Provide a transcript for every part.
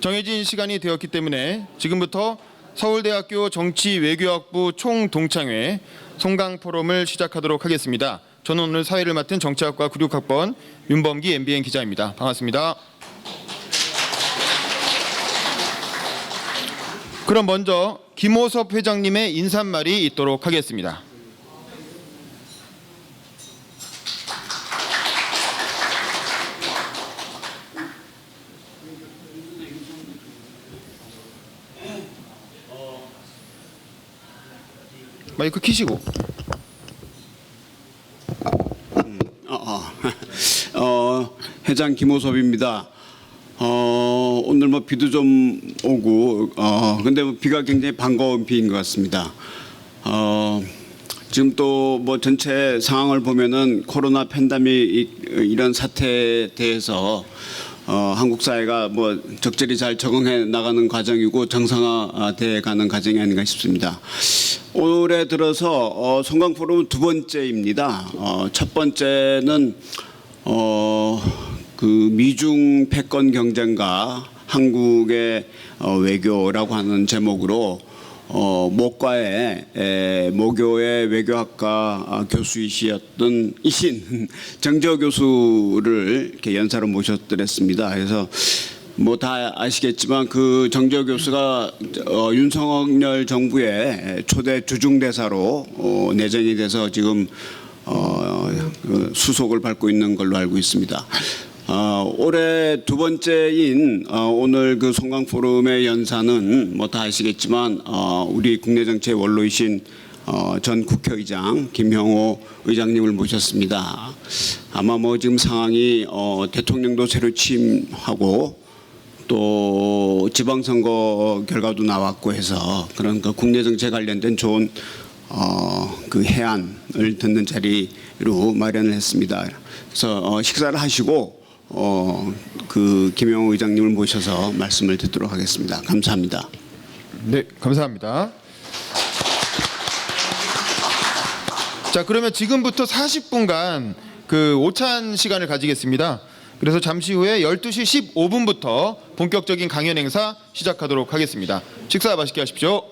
정해진 시간이 되었기 때문에 지금부터 서울대학교 정치외교학부 총동창회 송강 포럼을 시작하도록 하겠습니다. 저는 오늘 사회를 맡은 정치학과 96학번 윤범기 MBN 기자입니다. 반갑습니다. 그럼 먼저 김호섭 회장님의 인사말이 있도록 하겠습니다. 마이크 키시고. 회장 김호섭입니다. 오늘 뭐 비도 좀 오고 근데 비가 굉장히 반가운 비인 것 같습니다. 지금 또 뭐 전체 상황을 보면은 코로나 팬데믹 이런 사태에 대해서 한국 사회가 뭐 적절히 잘 적응해 나가는 과정이고 정상화돼 가는 과정이 아닌가 싶습니다. 올해 들어서 송강 포럼은 두 번째입니다. 첫 번째는 그 미중 패권 경쟁과 한국의 외교라고 하는 제목으로 모과의 모교의 외교학과 교수이신 정재호 교수를 이렇게 연사로 모셨더랬습니다. 그래서 뭐 다 아시겠지만 그 정재호 교수가 윤석열 정부의 초대 주중대사로 내정이 돼서 지금 그 수속을 밟고 있는 걸로 알고 있습니다. 올해 두 번째인 오늘 그 송강 포럼의 연사는 뭐 다 아시겠지만 우리 국내 정치의 원로이신 전 국회의장 김형호 의장님을 모셨습니다. 아마 뭐 지금 상황이 대통령도 새로 취임하고 또 지방선거 결과도 나왔고 해서 그런 그 국내 정치에 관련된 좋은 그 해안을 듣는 자리로 마련을 했습니다. 그래서 식사를 하시고 그 김영호 의장님을 모셔서 말씀을 듣도록 하겠습니다. 감사합니다. 네, 감사합니다. 자, 그러면 지금부터 40분간 그 오찬 시간을 가지겠습니다. 그래서 잠시 후에 12시 15분부터 본격적인 강연 행사 시작하도록 하겠습니다. 식사 맛있게 하십시오.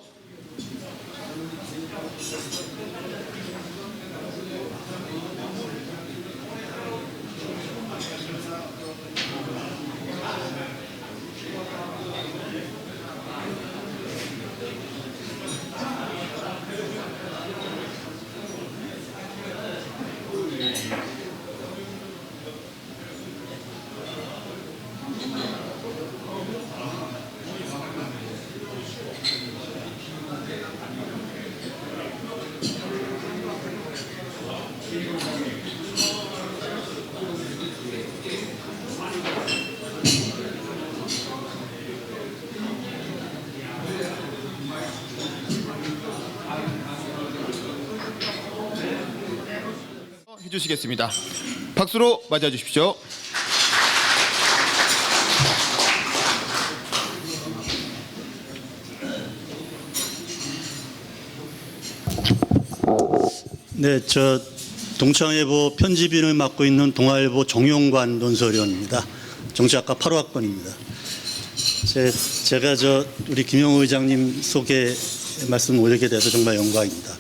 해주시겠습니다. 박수로 맞아 주십시오. 네, 저 동창회보 편집인을 맡고 있는 동아일보 정용관 논설위원입니다. 정치학과 8호학번입니다. 제가 우리 김영호 의장님 소개 말씀 올리게 돼서 정말 영광입니다.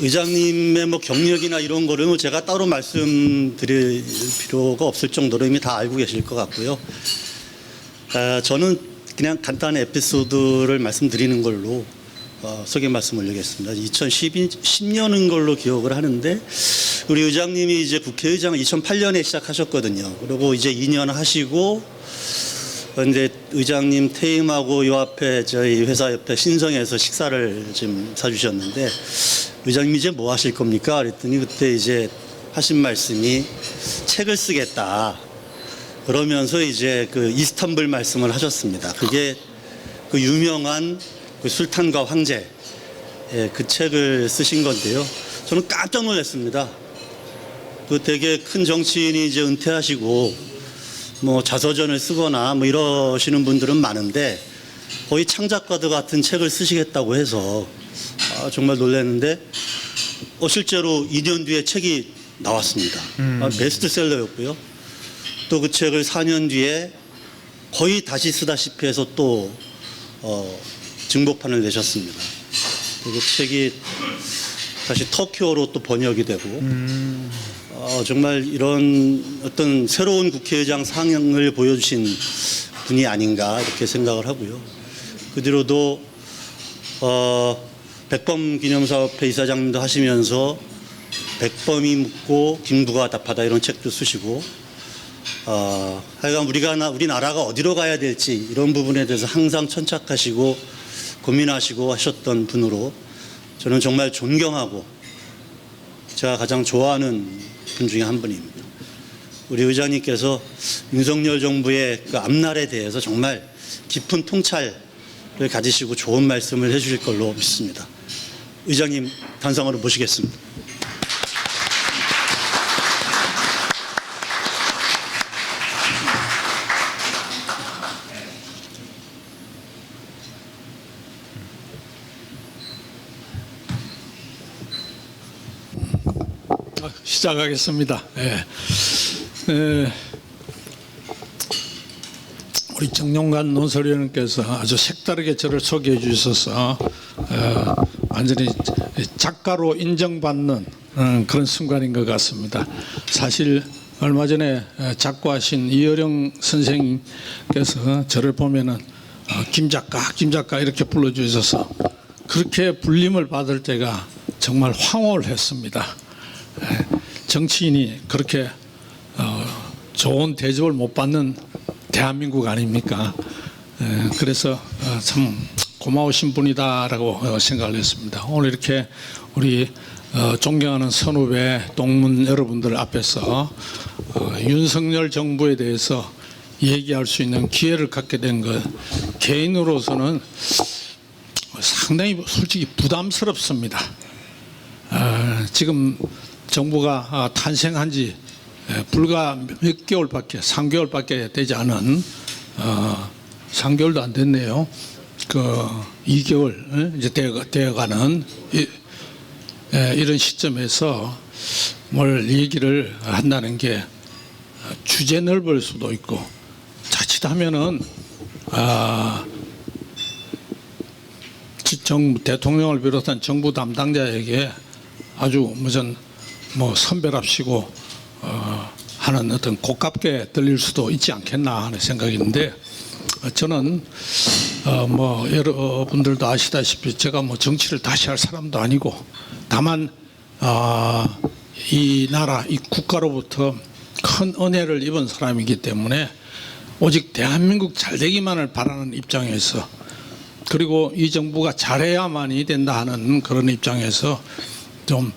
의장님의 뭐 경력이나 이런 거는 제가 따로 말씀드릴 필요가 없을 정도로 이미 다 알고 계실 것 같고요. 저는 그냥 간단한 에피소드를 말씀드리는 걸로 소개 말씀 올리겠습니다. 2010년인 걸로 기억을 하는데 우리 의장님이 이제 국회의장을 2008년에 시작하셨거든요. 그리고 이제 2년 하시고 근데 의장님 퇴임하고 요 앞에 저희 회사 옆에 신성에서 식사를 좀 사주셨는데 의장님 이제 뭐 하실 겁니까? 그랬더니 그때 이제 하신 말씀이 책을 쓰겠다. 그러면서 이제 그 이스탄불 말씀을 하셨습니다. 그게 그 유명한 그 술탄과 황제 그 책을 쓰신 건데요. 저는 깜짝 놀랐습니다. 그 되게 큰 정치인이 이제 은퇴하시고 뭐 자서전을 쓰거나 뭐 이러시는 분들은 많은데 거의 창작과도 같은 책을 쓰시겠다고 해서 정말 놀랐는데 실제로 2년 뒤에 책이 나왔습니다. 베스트셀러였고요. 또 그 책을 4년 뒤에 거의 다시 쓰다시피 해서 또 증복판을 내셨습니다. 그리고 책이 다시 터키어로 또 번역이 되고 정말 이런 어떤 새로운 국회의장 상을 보여주신 분이 아닌가 이렇게 생각을 하고요. 그 뒤로도 백범 기념사업회 이사장님도 하시면서 백범이 묻고 김구가 답하다 이런 책도 쓰시고 하여간 우리나라가 어디로 가야 될지 이런 부분에 대해서 항상 천착하시고 고민하시고 하셨던 분으로 저는 정말 존경하고 제가 가장 좋아하는 분 중에 한 분입니다. 우리 의장님께서 윤석열 정부의 그 앞날에 대해서 정말 깊은 통찰을 가지시고 좋은 말씀을 해주실 걸로 믿습니다. 의장님 단상으로 모시겠습니다. 시작하겠습니다. 우리 정용관 논설위원님께서 아주 색다르게 저를 소개해 주셔서 완전히 작가로 인정받는 그런 순간인 것 같습니다. 사실 얼마 전에 작고하신 이어령 선생님께서 저를 보면은 김 작가 이렇게 불러주셔서 그렇게 불림을 받을 때가 정말 황홀을 했습니다. 정치인이 그렇게 좋은 대접을 못 받는 대한민국 아닙니까? 그래서 참 고마우신 분이다라고 생각을 했습니다. 오늘 이렇게 우리 존경하는 선후배 동문 여러분들 앞에서 윤석열 정부에 대해서 얘기할 수 있는 기회를 갖게 된 것 개인으로서는 상당히 솔직히 부담스럽습니다. 지금 정부가 탄생한 지 불과 몇 개월밖에 3개월밖에 되지 않은 3개월도 안 됐네요. 그 2개월 이제 되어가는 이런 시점에서 뭘 얘기를 한다는 게 주제 넓을 수도 있고 자칫하면은 대통령을 비롯한 정부 담당자에게 아주 무슨 선별합시고 하는 어떤 고깝게 들릴 수도 있지 않겠나 하는 생각인데 저는 여러분들도 아시다시피 제가 정치를 다시 할 사람도 아니고 다만 이 나라 이 국가로부터 큰 은혜를 입은 사람이기 때문에 오직 대한민국 잘되기만을 바라는 입장에서 그리고 이 정부가 잘해야만이 된다 하는 그런 입장에서 좀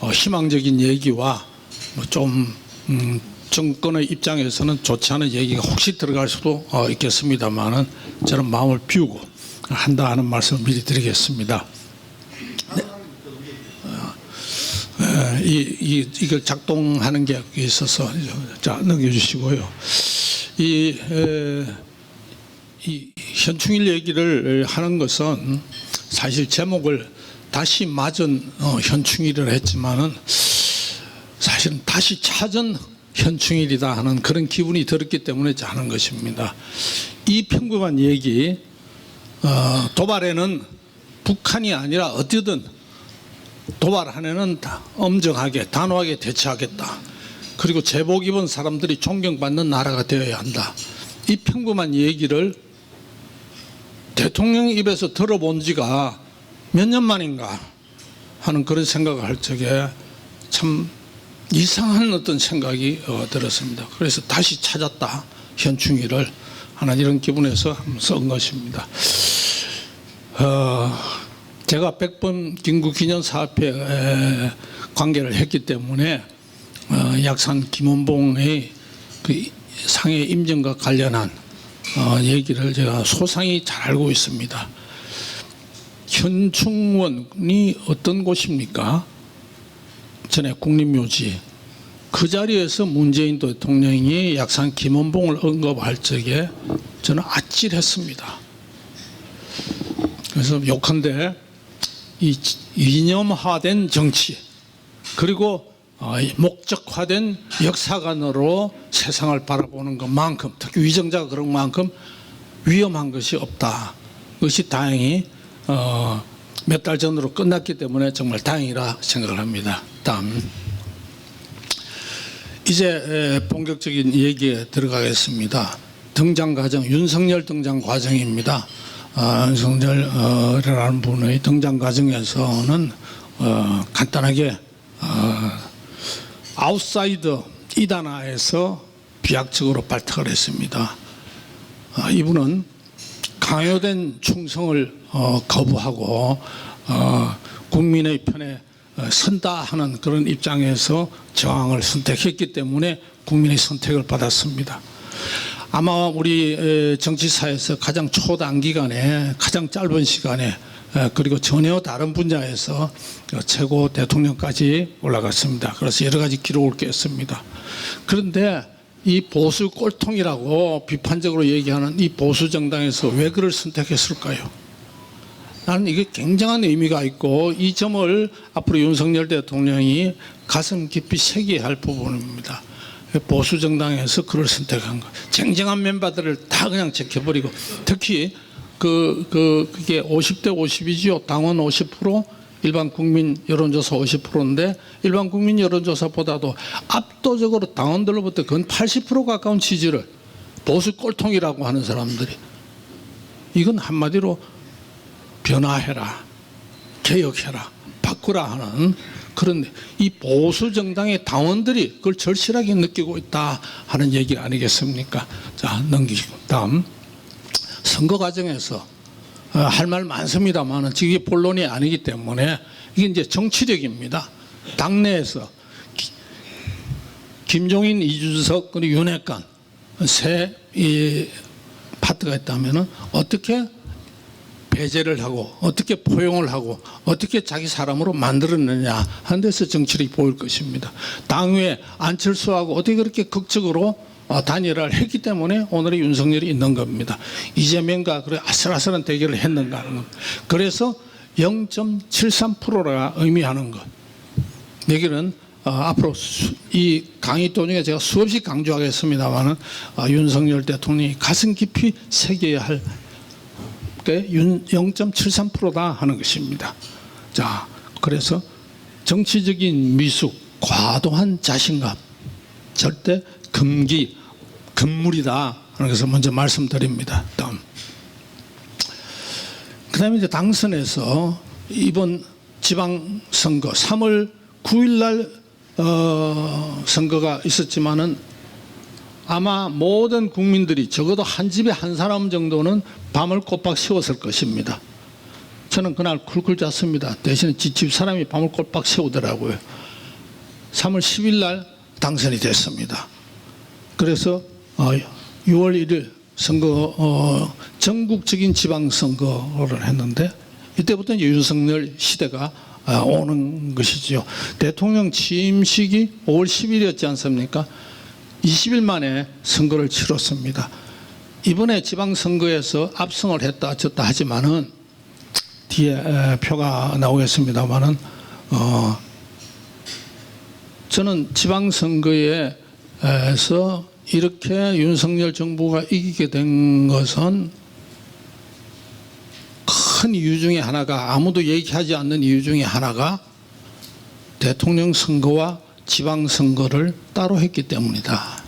희망적인 얘기와 좀 정권의 입장에서는 좋지 않은 얘기가 혹시 들어갈 수도 있겠습니다만은 저는 마음을 비우고 한다 하는 말씀을 미리 드리겠습니다. 네. 이걸 작동하는 게 있어서 자 넘겨주시고요. 이 현충일 얘기를 하는 것은 사실 제목을 다시 맞은 현충일을 했지만은 사실은 다시 찾은 현충일이다 하는 그런 기분이 들었기 때문에 하는 것입니다. 이 평범한 얘기 도발에는 북한이 아니라 어디든 도발하면은 엄정하게 단호하게 대처하겠다. 그리고 제복 입은 사람들이 존경받는 나라가 되어야 한다. 이 평범한 얘기를 대통령 입에서 들어본 지가 몇 년 만인가 하는 그런 생각을 할 적에 참 이상한 어떤 생각이 들었습니다. 그래서 다시 찾았다 현충일을 하는 이런 기분에서 쓴 것입니다. 제가 백범 김구 기념사업회 관계를 했기 때문에 약산 김원봉의 그 상해 임정과 관련한 얘기를 제가 소상히 잘 알고 있습니다. 현충원이 어떤 곳입니까? 전에 국립묘지. 그 자리에서 문재인 대통령이 약산 김원봉을 언급할 적에 저는 아찔했습니다. 그래서 욕한데 이 이념화된 정치 그리고 이 목적화된 역사관으로 세상을 바라보는 것만큼, 특히 위정자가 그런 만큼 위험한 것이 없다. 그것이 다행히 몇 달 전으로 끝났기 때문에 정말 다행이라 생각을 합니다. 다음. 이제 본격적인 얘기에 들어가겠습니다. 등장 과정, 윤석열 등장 과정입니다. 윤석열이라는 분의 등장 과정에서는 간단하게 아웃사이더 이단화에서 비약적으로 발탁을 했습니다. 이분은 강요된 충성을 거부하고 국민의 편에 선다 하는 그런 입장에서 저항을 선택했기 때문에 국민의 선택을 받았습니다. 아마 우리 정치사에서 가장 초단기간에 가장 짧은 시간에 그리고 전혀 다른 분야에서 최고 대통령까지 올라갔습니다. 그래서 여러 가지 기록을 깼습니다. 그런데 이 보수 꼴통이라고 비판적으로 얘기하는 이 보수 정당에서 왜 그를 선택했을까요? 나는 이게 굉장한 의미가 있고 이 점을 앞으로 윤석열 대통령이 가슴 깊이 새겨야 할 부분입니다. 보수 정당에서 그를 선택한 것. 쟁쟁한 멤버들을 다 그냥 제껴버리고 특히 그게 50대 50이죠. 당원 50%, 일반 국민 여론조사 50%인데 일반 국민 여론조사보다도 압도적으로 당원들로부터 건 80% 가까운 지지를 보수 꼴통이라고 하는 사람들이 이건 한마디로 변화해라, 개혁해라, 바꾸라 하는 그런 이 보수 정당의 당원들이 그걸 절실하게 느끼고 있다 하는 얘기 아니겠습니까? 자, 넘기시고 다음. 선거 과정에서 할 말 많습니다만 이게 본론이 아니기 때문에 이게 이제 정치력입니다. 당내에서 김종인, 이준석 그리고 윤핵관 세 파트가 있다면 어떻게 배제를 하고 어떻게 포용을 하고 어떻게 자기 사람으로 만들었느냐 하는 데서 정치력이 보일 것입니다. 당외 안철수하고 어떻게 그렇게 극적으로 단일화를 했기 때문에 오늘의 윤석열이 있는 겁니다. 이재명과 그래 아슬아슬한 대결을 했는가 하는 것. 그래서 0.73%가 의미하는 것. 여기는 앞으로 이 강의 도중에 제가 수없이 강조하겠습니다만은 윤석열 대통령이 가슴 깊이 새겨야 할 때 0.73%다 하는 것입니다. 자, 그래서 정치적인 미숙, 과도한 자신감, 절대 금물이다 하는 것을 먼저 말씀드립니다. 다음. 그다음에 이제 당선에서 이번 지방선거 3월 9일 날 선거가 있었지만은 아마 모든 국민들이 적어도 한 집에 한 사람 정도는 밤을 꼬박 새웠을 것입니다. 저는 그날 쿨쿨 잤습니다. 대신에 집 사람이 밤을 꼬박 새우더라고요. 3월 10일 날 당선이 됐습니다. 그래서 6월 1일 선거 전국적인 지방선거를 했는데 이때부터 이제 윤석열 시대가 오는 것이죠. 대통령 취임식이 5월 10일이었지 않습니까? 20일 만에 선거를 치렀습니다. 이번에 지방선거에서 압승을 했다 졌다 하지만은 뒤에 표가 나오겠습니다만은 저는 지방선거에서 이렇게 윤석열 정부가 이기게 된 것은 큰 이유 중에 하나가 아무도 얘기하지 않는 이유 중에 하나가 대통령 선거와 지방선거를 따로 했기 때문이다.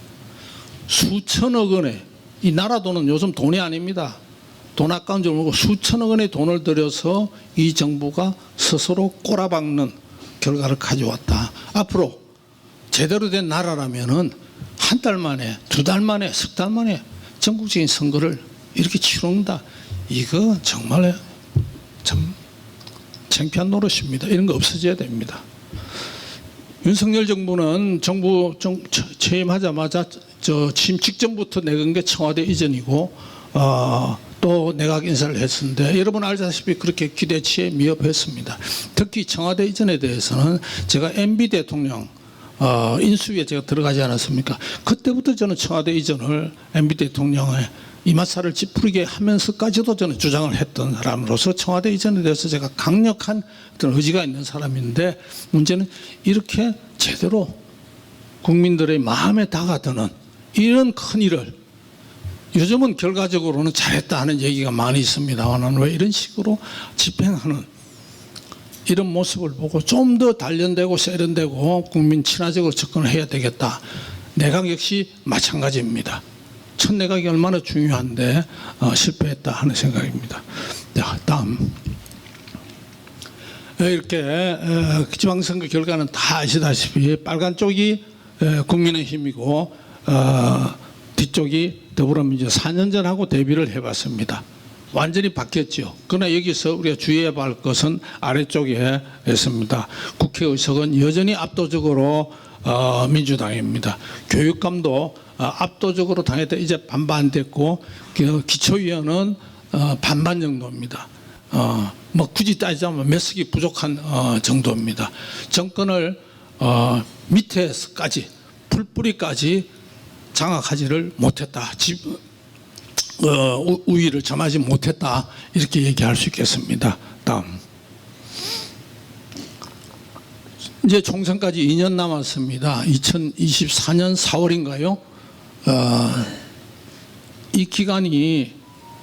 수천억 원의 이 나라 돈은 요즘 돈이 아닙니다. 돈 아까운 줄 모르고 수천억 원의 돈을 들여서 이 정부가 스스로 꼬라박는 결과를 가져왔다. 앞으로 제대로 된 나라라면은 한 달 만에, 두 달 만에, 석 달 만에 전국적인 선거를 이렇게 치른다. 이거 정말 참 창피한 노릇입니다. 이런 거 없어져야 됩니다. 윤석열 정부는 정부 취임하자마자 취임 직전부터 내건 게 청와대 이전이고 또 내각 인사를 했었는데 여러분 알다시피 그렇게 기대치에 미흡했습니다. 특히 청와대 이전에 대해서는 제가 MB 대통령 인수위에 제가 들어가지 않았습니까? 그때부터 저는 청와대 이전을 MB 대통령의 이마살을 찌푸리게 하면서까지도 저는 주장을 했던 사람으로서 청와대 이전에 대해서 제가 강력한 어떤 의지가 있는 사람인데, 문제는 이렇게 제대로 국민들의 마음에 다가드는 이런 큰 일을 요즘은 결과적으로는 잘했다 하는 얘기가 많이 있습니다만, 왜 이런 식으로 집행하는 이런 모습을 보고 좀 더 단련되고 세련되고 국민 친화적으로 접근을 해야 되겠다. 내각 역시 마찬가지입니다. 첫 내각이 얼마나 중요한데 실패했다 하는 생각입니다. 자, 다음. 이렇게 지방선거 결과는 다 아시다시피 빨간 쪽이 국민의힘이고 뒤쪽이 더불어민주당 4년 전하고 대비를 해봤습니다. 완전히 바뀌었죠. 그러나 여기서 우리가 주의해야 할 것은 아래쪽에 있습니다. 국회의석은 여전히 압도적으로 민주당입니다. 교육감도 압도적으로 당했다. 이제 반반 됐고, 기초위원은 반반 정도입니다. 뭐 굳이 따지자면 몇 석이 부족한 정도입니다. 정권을 밑에까지 풀뿌리까지 장악하지를 못했다. 우위를 점하지 못했다. 이렇게 얘기할 수 있겠습니다. 다음. 이제 총선까지 2년 남았습니다. 2024년 4월인가요? 이 기간이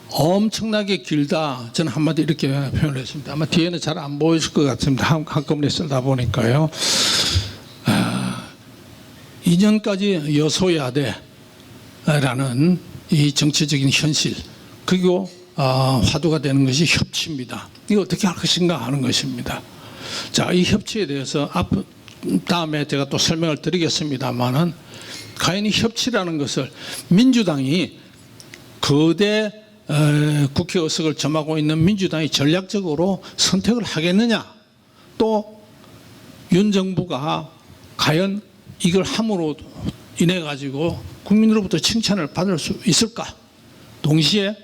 엄청나게 길다. 저는 한마디 이렇게 표현을 했습니다. 아마 뒤에는 잘 안 보이실 것 같습니다. 한꺼번에 쓰다 보니까요. 2년까지 여소야대라는 이 정치적인 현실, 그리고 화두가 되는 것이 협치입니다. 이거 어떻게 할 것인가 하는 것입니다. 자, 이 협치에 대해서 다음에 제가 또 설명을 드리겠습니다만은, 과연 이 협치라는 것을 민주당이 거대 국회의석을 점하고 있는 민주당이 전략적으로 선택을 하겠느냐, 또 윤 정부가 과연 이걸 함으로 인해 가지고 국민으로부터 칭찬을 받을 수 있을까? 동시에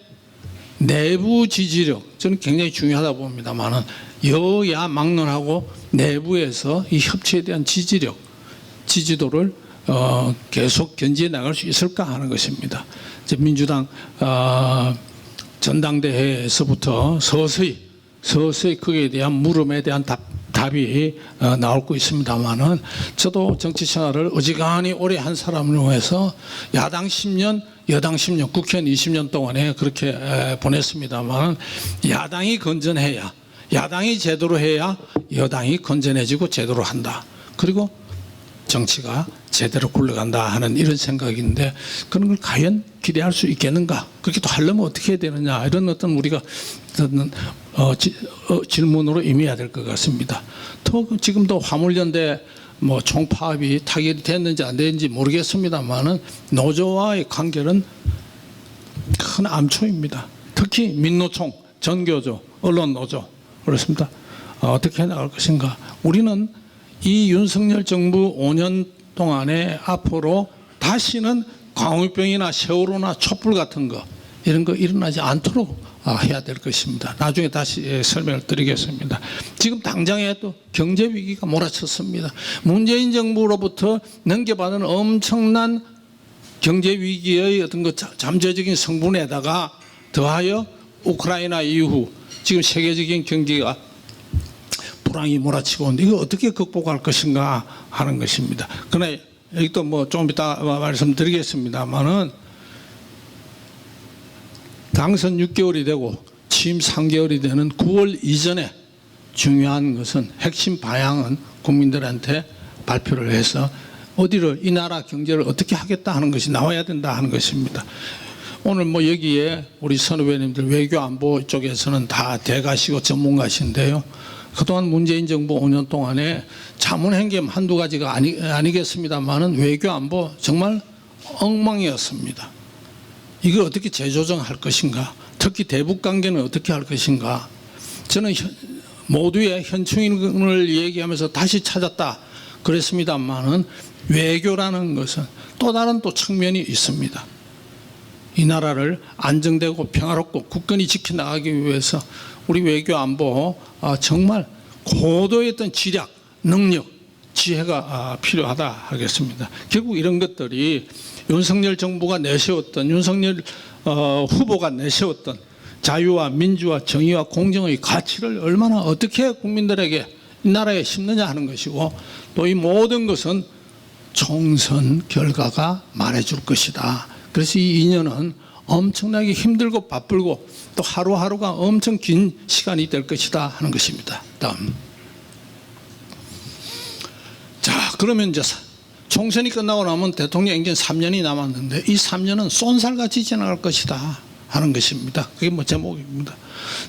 내부 지지력, 저는 굉장히 중요하다 봅니다만은, 여야 막론하고 내부에서 이 협치에 대한 지지도를 계속 견지해 나갈 수 있을까 하는 것입니다. 이제 민주당 전당대회에서부터 서서히 거기에 대한 물음에 대한 답이 나오고 있습니다만은, 저도 정치 생활을 어지간히 오래 한 사람으로 해서 야당 10년, 여당 10년, 국회의원 20년 동안에 그렇게 보냈습니다만, 야당이 건전해야, 야당이 제대로 해야 여당이 건전해지고 제대로 한다. 그리고 정치가 제대로 굴러간다 하는 이런 생각인데, 그런 걸 과연 기대할 수 있겠는가? 그렇게 또 하려면 어떻게 해야 되느냐? 이런 어떤 우리가 질문으로 임해야 될 것 같습니다. 또 지금도 화물연대 뭐 총파업이 타결이 됐는지 안 됐는지 모르겠습니다만은, 노조와의 관계는 큰 암초입니다. 특히 민노총, 전교조, 언론노조, 그렇습니다. 어떻게 해나갈 것인가? 우리는 이 윤석열 정부 5년 동안에 앞으로 다시는 광우병이나 세월호나 촛불 같은 거, 이런 거 일어나지 않도록 해야 될 것입니다. 나중에 다시 설명을 드리겠습니다. 지금 당장에 또 경제 위기가 몰아쳤습니다. 문재인 정부로부터 넘겨받은 엄청난 경제 위기의 어떤 그 잠재적인 성분에다가 더하여 우크라이나 이후 지금 세계적인 경기가 불황이 몰아치고 오는데, 이거 어떻게 극복할 것인가 하는 것입니다. 그러나 여기 또 뭐 좀 이따 말씀드리겠습니다만은, 당선 6개월이 되고 취임 3개월이 되는 9월 이전에 중요한 것은, 핵심 방향은 국민들한테 발표를 해서 어디를, 이 나라 경제를 어떻게 하겠다 하는 것이 나와야 된다 하는 것입니다. 오늘 뭐 여기에 우리 선후배님들 외교안보 쪽에서는 다 대가시고 전문가신데요. 그동안 문재인 정부 5년 동안에 자문행겸 한두 가지가 아니겠습니다만은, 외교안보 정말 엉망이었습니다. 이걸 어떻게 재조정할 것인가, 특히 대북관계는 어떻게 할 것인가. 저는 모두의 현충일을 얘기하면서 다시 찾았다 그랬습니다만은, 외교라는 것은 또 다른 또 측면이 있습니다. 이 나라를 안정되고 평화롭고 굳건히 지켜나가기 위해서 우리 외교안보 정말 고도의 어떤 지략, 능력, 지혜가 필요하다 하겠습니다. 결국 이런 것들이 윤석열 정부가 내세웠던 윤석열 후보가 내세웠던 자유와 민주와 정의와 공정의 가치를 얼마나 어떻게 국민들에게 이 나라에 심느냐 하는 것이고, 또 이 모든 것은 총선 결과가 말해줄 것이다. 그래서 이 2년은 엄청나게 힘들고 바쁘고 또 하루하루가 엄청 긴 시간이 될 것이다 하는 것입니다. 다음. 자, 그러면 이제 총선이 끝나고 나면 대통령 임기 3년이 남았는데 이 3년은 쏜살같이 지나갈 것이다 하는 것입니다. 그게 뭐 제목입니다.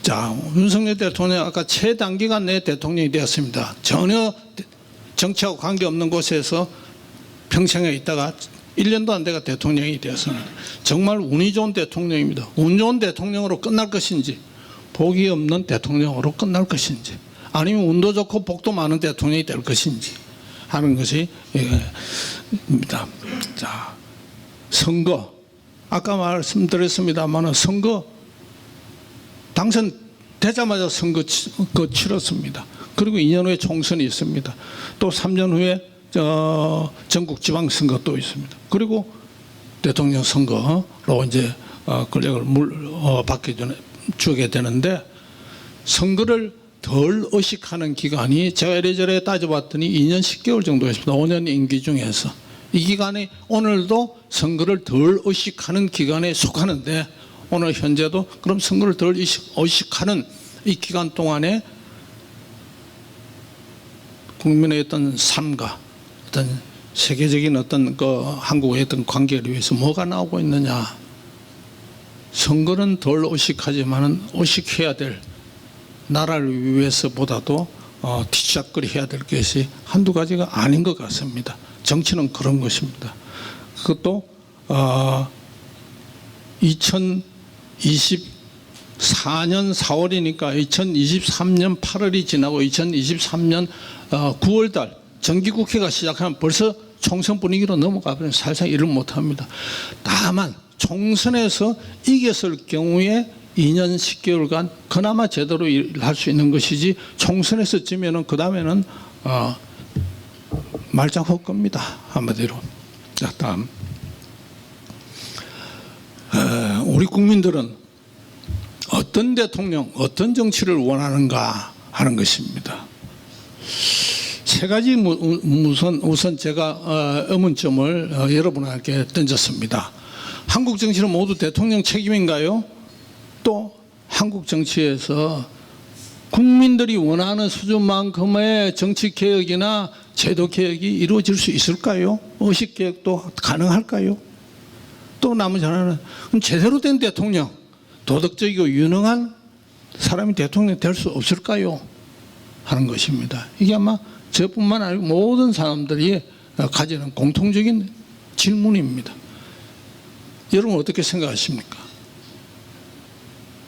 자, 윤석열 대통령 아까 최단기간 내 대통령이 되었습니다. 전혀 정치하고 관계없는 곳에서 평생에 있다가 1년도 안 돼가 대통령이 되었습니다. 정말 운이 좋은 대통령입니다. 운 좋은 대통령으로 끝날 것인지, 복이 없는 대통령으로 끝날 것인지, 아니면 운도 좋고 복도 많은 대통령이 될 것인지 하는 것이 입니다. 자, 선거. 아까 말씀드렸습니다만 선거 당선되자마자 선거 치렀습니다. 그리고 2년 후에 총선이 있습니다. 또 3년 후에 전국 지방선거 또 있습니다. 그리고 대통령 선거로 이제 권력을 받게 주게 되는데, 선거를 덜 의식하는 기간이 제가 이래저래 따져봤더니 2년 10개월 정도 했습니다. 5년 임기 중에서 이 기간에 오늘도 선거를 덜 의식하는 기간에 속하는데, 오늘 현재도 그럼 선거를 덜 의식하는 이 기간 동안에 국민의 어떤 삶과 어떤 세계적인 어떤 한국의 어떤 관계를 위해서 뭐가 나오고 있느냐. 선거는 덜 의식하지만은 의식해야 될, 나라를 위해서보다도 뒤짝거리 해야 될 것이 한두 가지가 아닌 것 같습니다. 정치는 그런 것입니다. 그것도 2024년 4월이니까 2023년 8월이 지나고 2023년 9월달 정기국회가 시작하면 벌써 총선 분위기로 넘어가 버리면 살살 일을 못합니다. 다만 총선에서 이겼을 경우에 2년 10개월간 그나마 제대로 일할 수 있는 것이지, 총선에서 지면은 그 다음에는 말짱할 겁니다. 한마디로. 자, 다음. 우리 국민들은 어떤 대통령, 어떤 정치를 원하는가 하는 것입니다. 세 가지 우선 제가 의문점을 여러분에게 던졌습니다. 한국 정치는 모두 대통령 책임인가요? 또 한국 정치에서 국민들이 원하는 수준만큼의 정치 개혁이나 제도 개혁이 이루어질 수 있을까요? 의식 개혁도 가능할까요? 또 나머지 하나는 그럼 제대로 된 대통령, 도덕적이고 유능한 사람이 대통령 될 수 없을까요? 하는 것입니다. 이게 아마 저뿐만 아니고 모든 사람들이 가지는 공통적인 질문입니다. 여러분 어떻게 생각하십니까?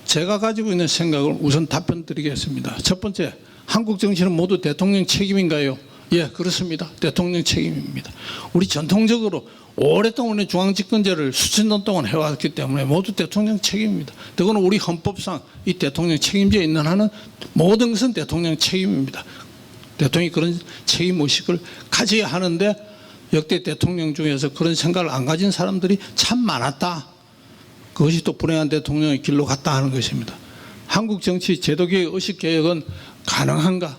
제가 가지고 있는 생각을 우선 답변 드리겠습니다. 첫 번째, 한국 정치는 모두 대통령 책임인가요? 예, 그렇습니다. 대통령 책임입니다. 우리 전통적으로 오랫동안 중앙집권제를 수천 년 동안 해왔기 때문에 모두 대통령 책임입니다. 더구나 우리 헌법상 이 대통령 책임제에 있는 한은 모든 것은 대통령 책임입니다. 대통령이 그런 책임의식을 가져야 하는데, 역대 대통령 중에서 그런 생각을 안 가진 사람들이 참 많았다. 그것이 또 불행한 대통령의 길로 갔다 하는 것입니다. 한국 정치 제도개혁, 의식개혁은 가능한가?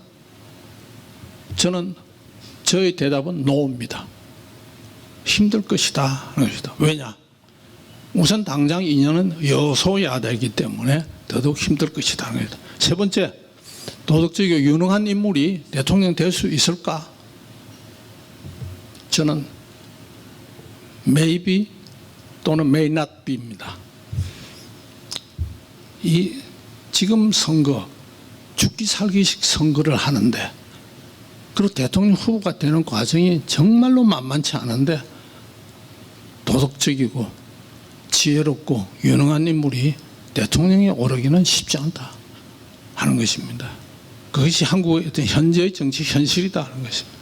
저의 대답은 노입니다. 힘들 것이다 하는 것이다. 왜냐? 우선 당장 2년은 여소야대이기 때문에 더더욱 힘들 것이다 하는 것이다. 세 번째, 도덕적이고 유능한 인물이 대통령 될 수 있을까? 저는 maybe 또는 may not be입니다. 이 지금 선거, 죽기 살기식 선거를 하는데, 그리고 대통령 후보가 되는 과정이 정말로 만만치 않은데, 도덕적이고 지혜롭고 유능한 인물이 대통령에 오르기는 쉽지 않다 하는 것입니다. 그것이 한국의 어떤 현재의 정치 현실이다 하는 것입니다.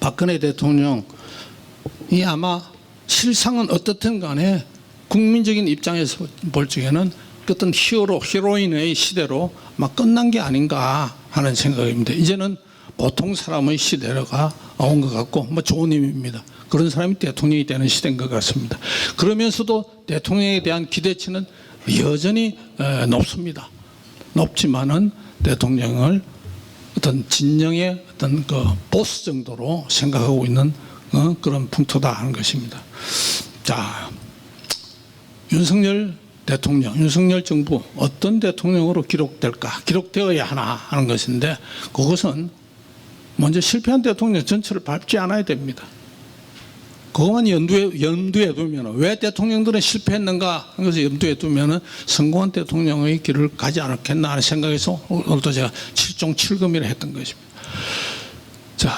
박근혜 대통령이 아마 실상은 어떻든 간에 국민적인 입장에서 볼 적에는 어떤 히어로인의 시대로 막 끝난 게 아닌가 하는 생각입니다. 이제는 보통 사람의 시대가 온 것 같고 뭐 좋은 의미입니다. 그런 사람이 대통령이 되는 시대인 것 같습니다. 그러면서도 대통령에 대한 기대치는 여전히 높습니다. 높지만은 대통령을 어떤 진영의 어떤 그 보스 정도로 생각하고 있는 그런 풍토다 하는 것입니다. 자, 윤석열 대통령, 윤석열 정부 어떤 대통령으로 기록되어야 하나 하는 것인데 그것은 먼저 실패한 대통령 전체를 밟지 않아야 됩니다. 그것만 염두에 두면 왜 대통령들은 실패했는가 하는 것을 염두에 두면 성공한 대통령의 길을 가지 않았겠나 하는 생각에서 오늘도 제가 7종 7금이라 했던 것입니다. 자,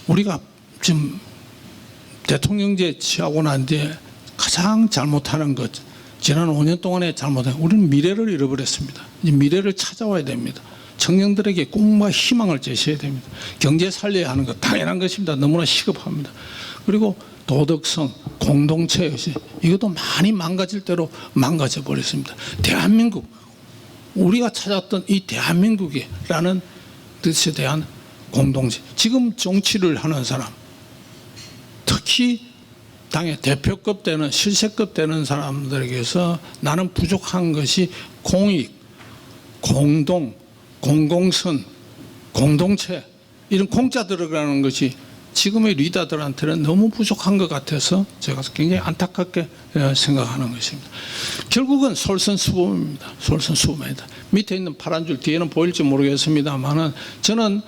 우리가 지금 대통령제 취하고 난 뒤에 가장 잘못하는 것, 지난 5년 동안에 잘못한, 우리는 미래를 잃어버렸습니다. 이제 미래를 찾아와야 됩니다. 청년들에게 꿈과 희망을 제시해야 됩니다. 경제 살려야 하는 것 당연한 것입니다. 너무나 시급합니다. 그리고 도덕성, 공동체 이것도 많이 망가질 대로 망가져 버렸습니다. 대한민국, 우리가 찾았던 이 대한민국이라는 뜻에 대한 공동체, 지금 정치를 하는 사람, 특히 당의 대표급 되는 실세급 되는 사람들에게서 나는 부족한 것이 공익, 공동, 공공선, 공동체 이런 공짜 들어가는 것이 지금의 리더들한테는 너무 부족한 것 같아서 제가 굉장히 안타깝게 생각하는 것입니다. 결국은 솔선수범입니다. 솔선수범입니다. 밑에 있는 파란 줄 뒤에는 보일지 모르겠습니다만은 저는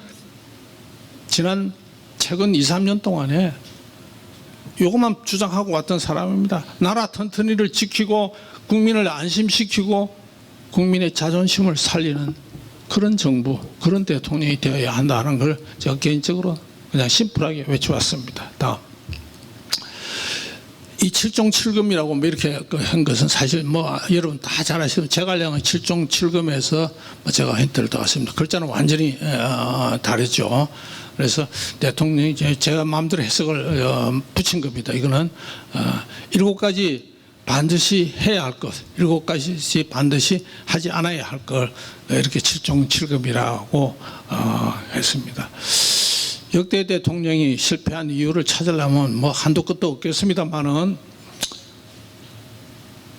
지난 최근 2, 3년 동안에 이것만 주장하고 왔던 사람입니다. 나라 튼튼이를 지키고 국민을 안심시키고 국민의 자존심을 살리는 그런 정부, 그런 대통령이 되어야 한다는 걸 제가 개인적으로 그냥 심플하게 외쳐왔습니다. 다음. 이 7종 7금이라고 뭐 이렇게 한 것은 사실 뭐 여러분 다 잘 아시는 제갈량의 7종 7금에서 제가 힌트를 더했습니다. 글자는 완전히 다르죠. 그래서 대통령이 제가 마음대로 해석을 붙인 겁니다. 이거는 7가지 반드시 해야 할 것, 7가지 반드시 하지 않아야 할 걸 이렇게 7종 7금이라고 했습니다. 역대 대통령이 실패한 이유를 찾으려면 뭐 한도 끝도 없겠습니다만은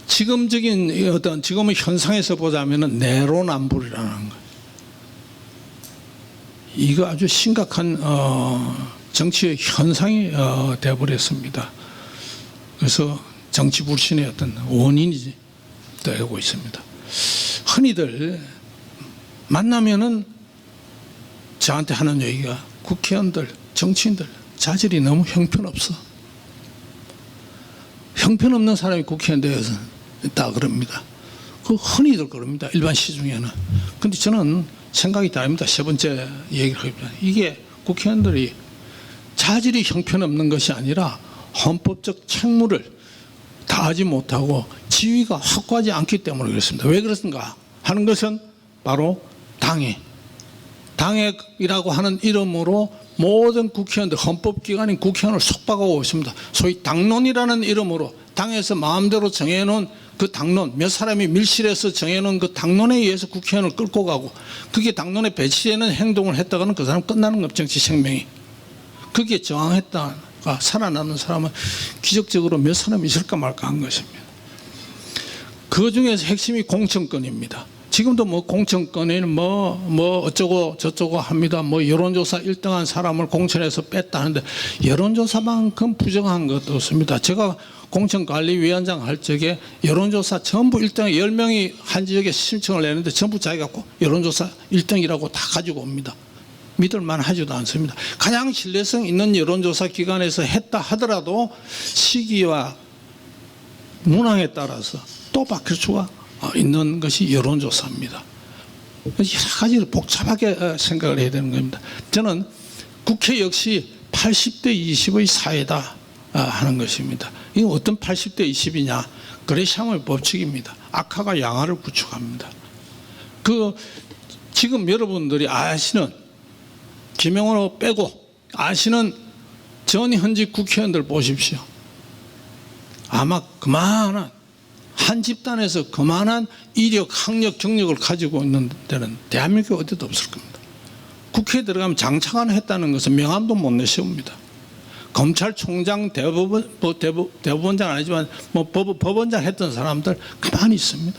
지금적인 어떤 지금의 현상에서 보자면은 내로남불이라는 거. 이거 아주 심각한 정치의 현상이 되어버렸습니다. 그래서 정치 불신의 어떤 원인이 되고 있습니다. 흔히들 만나면은 저한테 하는 얘기가 국회의원들, 정치인들 자질이 너무 형편없어. 형편없는 사람이 국회의원 되어서 있다 그럽니다. 그 흔히들 그럽니다. 일반 시중에는. 근데 저는 생각이 다릅니다. 세 번째 얘기를 합니다. 이게 국회의원들이 자질이 형편없는 것이 아니라 헌법적 책무를 다하지 못하고 지위가 확고하지 않기 때문에 그렇습니다. 왜 그렇습니까? 하는 것은 바로 당회이라고 하는 이름으로 모든 국회의원들, 헌법기관인 국회의원을 속박하고 있습니다. 소위 당론이라는 이름으로 당에서 마음대로 정해놓은 그 당론, 몇 사람이 밀실해서 정해놓은 그 당론에 의해서 국회의원을 끌고 가고 그게 당론에 배치되는 행동을 했다가는 그 사람 끝나는 것, 정치 생명이. 그게 저항했다가 살아남는 사람은 기적적으로 몇 사람이 있을까 말까 한 것입니다. 그 중에서 핵심이 공천권입니다. 지금도 뭐 공천권에는 뭐 어쩌고 저쩌고 합니다. 뭐 여론조사 1등한 사람을 공천에서 뺐다 하는데 여론조사만큼 부정한 것도 없습니다. 제가 공천관리위원장 할 적에 여론조사 전부 1등 10명이 한 지역에 신청을 내는데 전부 자기가 여론조사 1등이라고 다 가지고 옵니다. 믿을만 하지도 않습니다. 가장 신뢰성 있는 여론조사 기관에서 했다 하더라도 시기와 문항에 따라서 또 바뀔 수가 있는 것이 여론조사입니다. 여러 가지를 복잡하게 생각을 해야 되는 겁니다. 저는 국회 역시 80대 20의 사회다 하는 것입니다. 이게 어떤 80대 20이냐? 그레샴의 법칙입니다. 악화가 양화를 구축합니다. 지금 여러분들이 아시는 김영호 빼고 아시는 전 현직 국회의원들 보십시오. 아마 그만한 한 집단에서 그만한 이력, 학력, 경력을 가지고 있는 데는 대한민국에 어디도 없을 겁니다. 국회에 들어가면 장차관 했다는 것은 명함도 못 내세웁니다. 검찰총장, 대법원장 아니지만 뭐 법원장 했던 사람들 가만히 있습니다.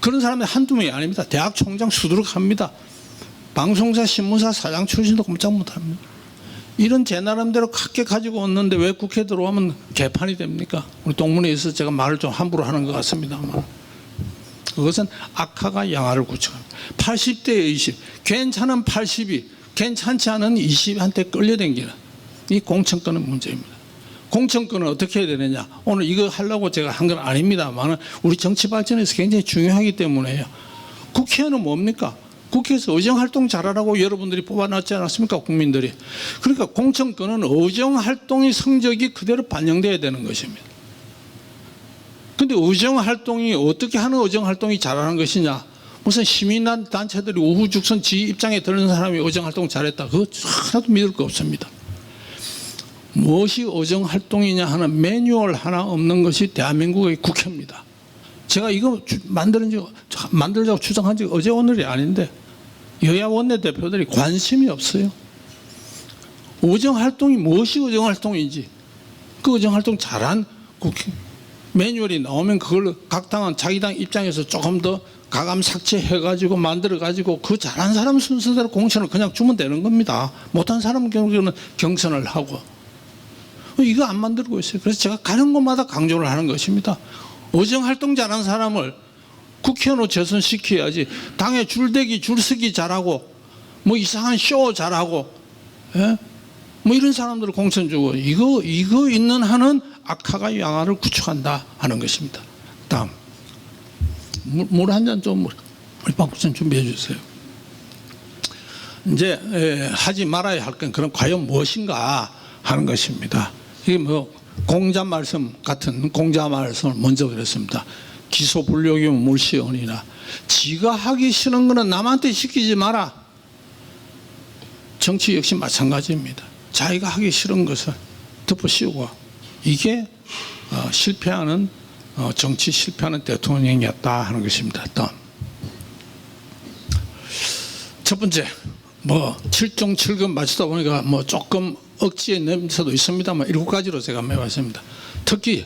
그런 사람이 한두 명이 아닙니다. 대학 총장 수두룩합니다. 방송사, 신문사 사장 출신도 꼼짝 못합니다. 이런 제 나름대로 갖게 가지고 왔는데 왜 국회에 들어오면 개판이 됩니까? 우리 동문회에 있어서 제가 말을 좀 함부로 하는 것 같습니다만 그것은 악화가 양화를 구축합니다. 80대의 20, 괜찮은 80이 괜찮지 않은 20한테 끌려다니는 이 공천권의 문제입니다. 공천권은 어떻게 해야 되느냐? 오늘 이거 하려고 제가 한 건 아닙니다만 우리 정치 발전에서 굉장히 중요하기 때문에요. 국회의원은 뭡니까? 국회에서 의정활동 잘하라고 여러분들이 뽑아놨지 않았습니까? 국민들이. 그러니까 공천권은 의정활동의 성적이 그대로 반영돼야 되는 것입니다. 그런데 의정활동이 어떻게 하는 의정활동이 잘하는 것이냐? 무슨 시민단체들이 우후죽순 지 입장에 드는 사람이 의정활동 잘했다. 그거 하나도 믿을 거 없습니다. 무엇이 의정활동이냐 하는 매뉴얼 하나 없는 것이 대한민국의 국회입니다. 제가 이거 만들자고 주장한 지 어제 오늘이 아닌데 여야 원내대표들이 관심이 없어요. 의정활동이 무엇이 의정활동인지 그 의정활동 잘한 국회 매뉴얼이 나오면 그걸 각 당은 자기 당 입장에서 조금 더 가감 삭제해가지고 만들어가지고 그 잘한 사람 순서대로 공천을 그냥 주면 되는 겁니다. 못한 사람 경우는 경선을 하고 이거 안 만들고 있어요. 그래서 제가 가는 곳마다 강조를 하는 것입니다. 의정활동 잘하는 사람을 국회의원으로 재선시켜야지 당에 줄대기 줄서기 잘하고 뭐 이상한 쇼 잘하고 예? 뭐 이런 사람들을 공천 주고 이거 있는 한은 악화가 양화를 구축한다 하는 것입니다. 다음 물 한 잔 좀 우리 박 부장 준비해 주세요. 이제 하지 말아야 할 건 그럼 과연 무엇인가 하는 것입니다. 이게 뭐 공자 말씀 같은 공자 말씀을 먼저 그랬습니다. 기소불력이면 물시언이나 지가 하기 싫은 거는 남한테 시키지 마라. 정치 역시 마찬가지입니다. 자기가 하기 싫은 것을 덮어씌우고 이게 실패하는 정치 실패하는 대통령이었다 하는 것입니다. 다음 첫 번째 뭐 7종 7금 맞추다 보니까 뭐 조금 억지의 냄새도 있습니다만 7가지로 제가 매봤습니다. 특히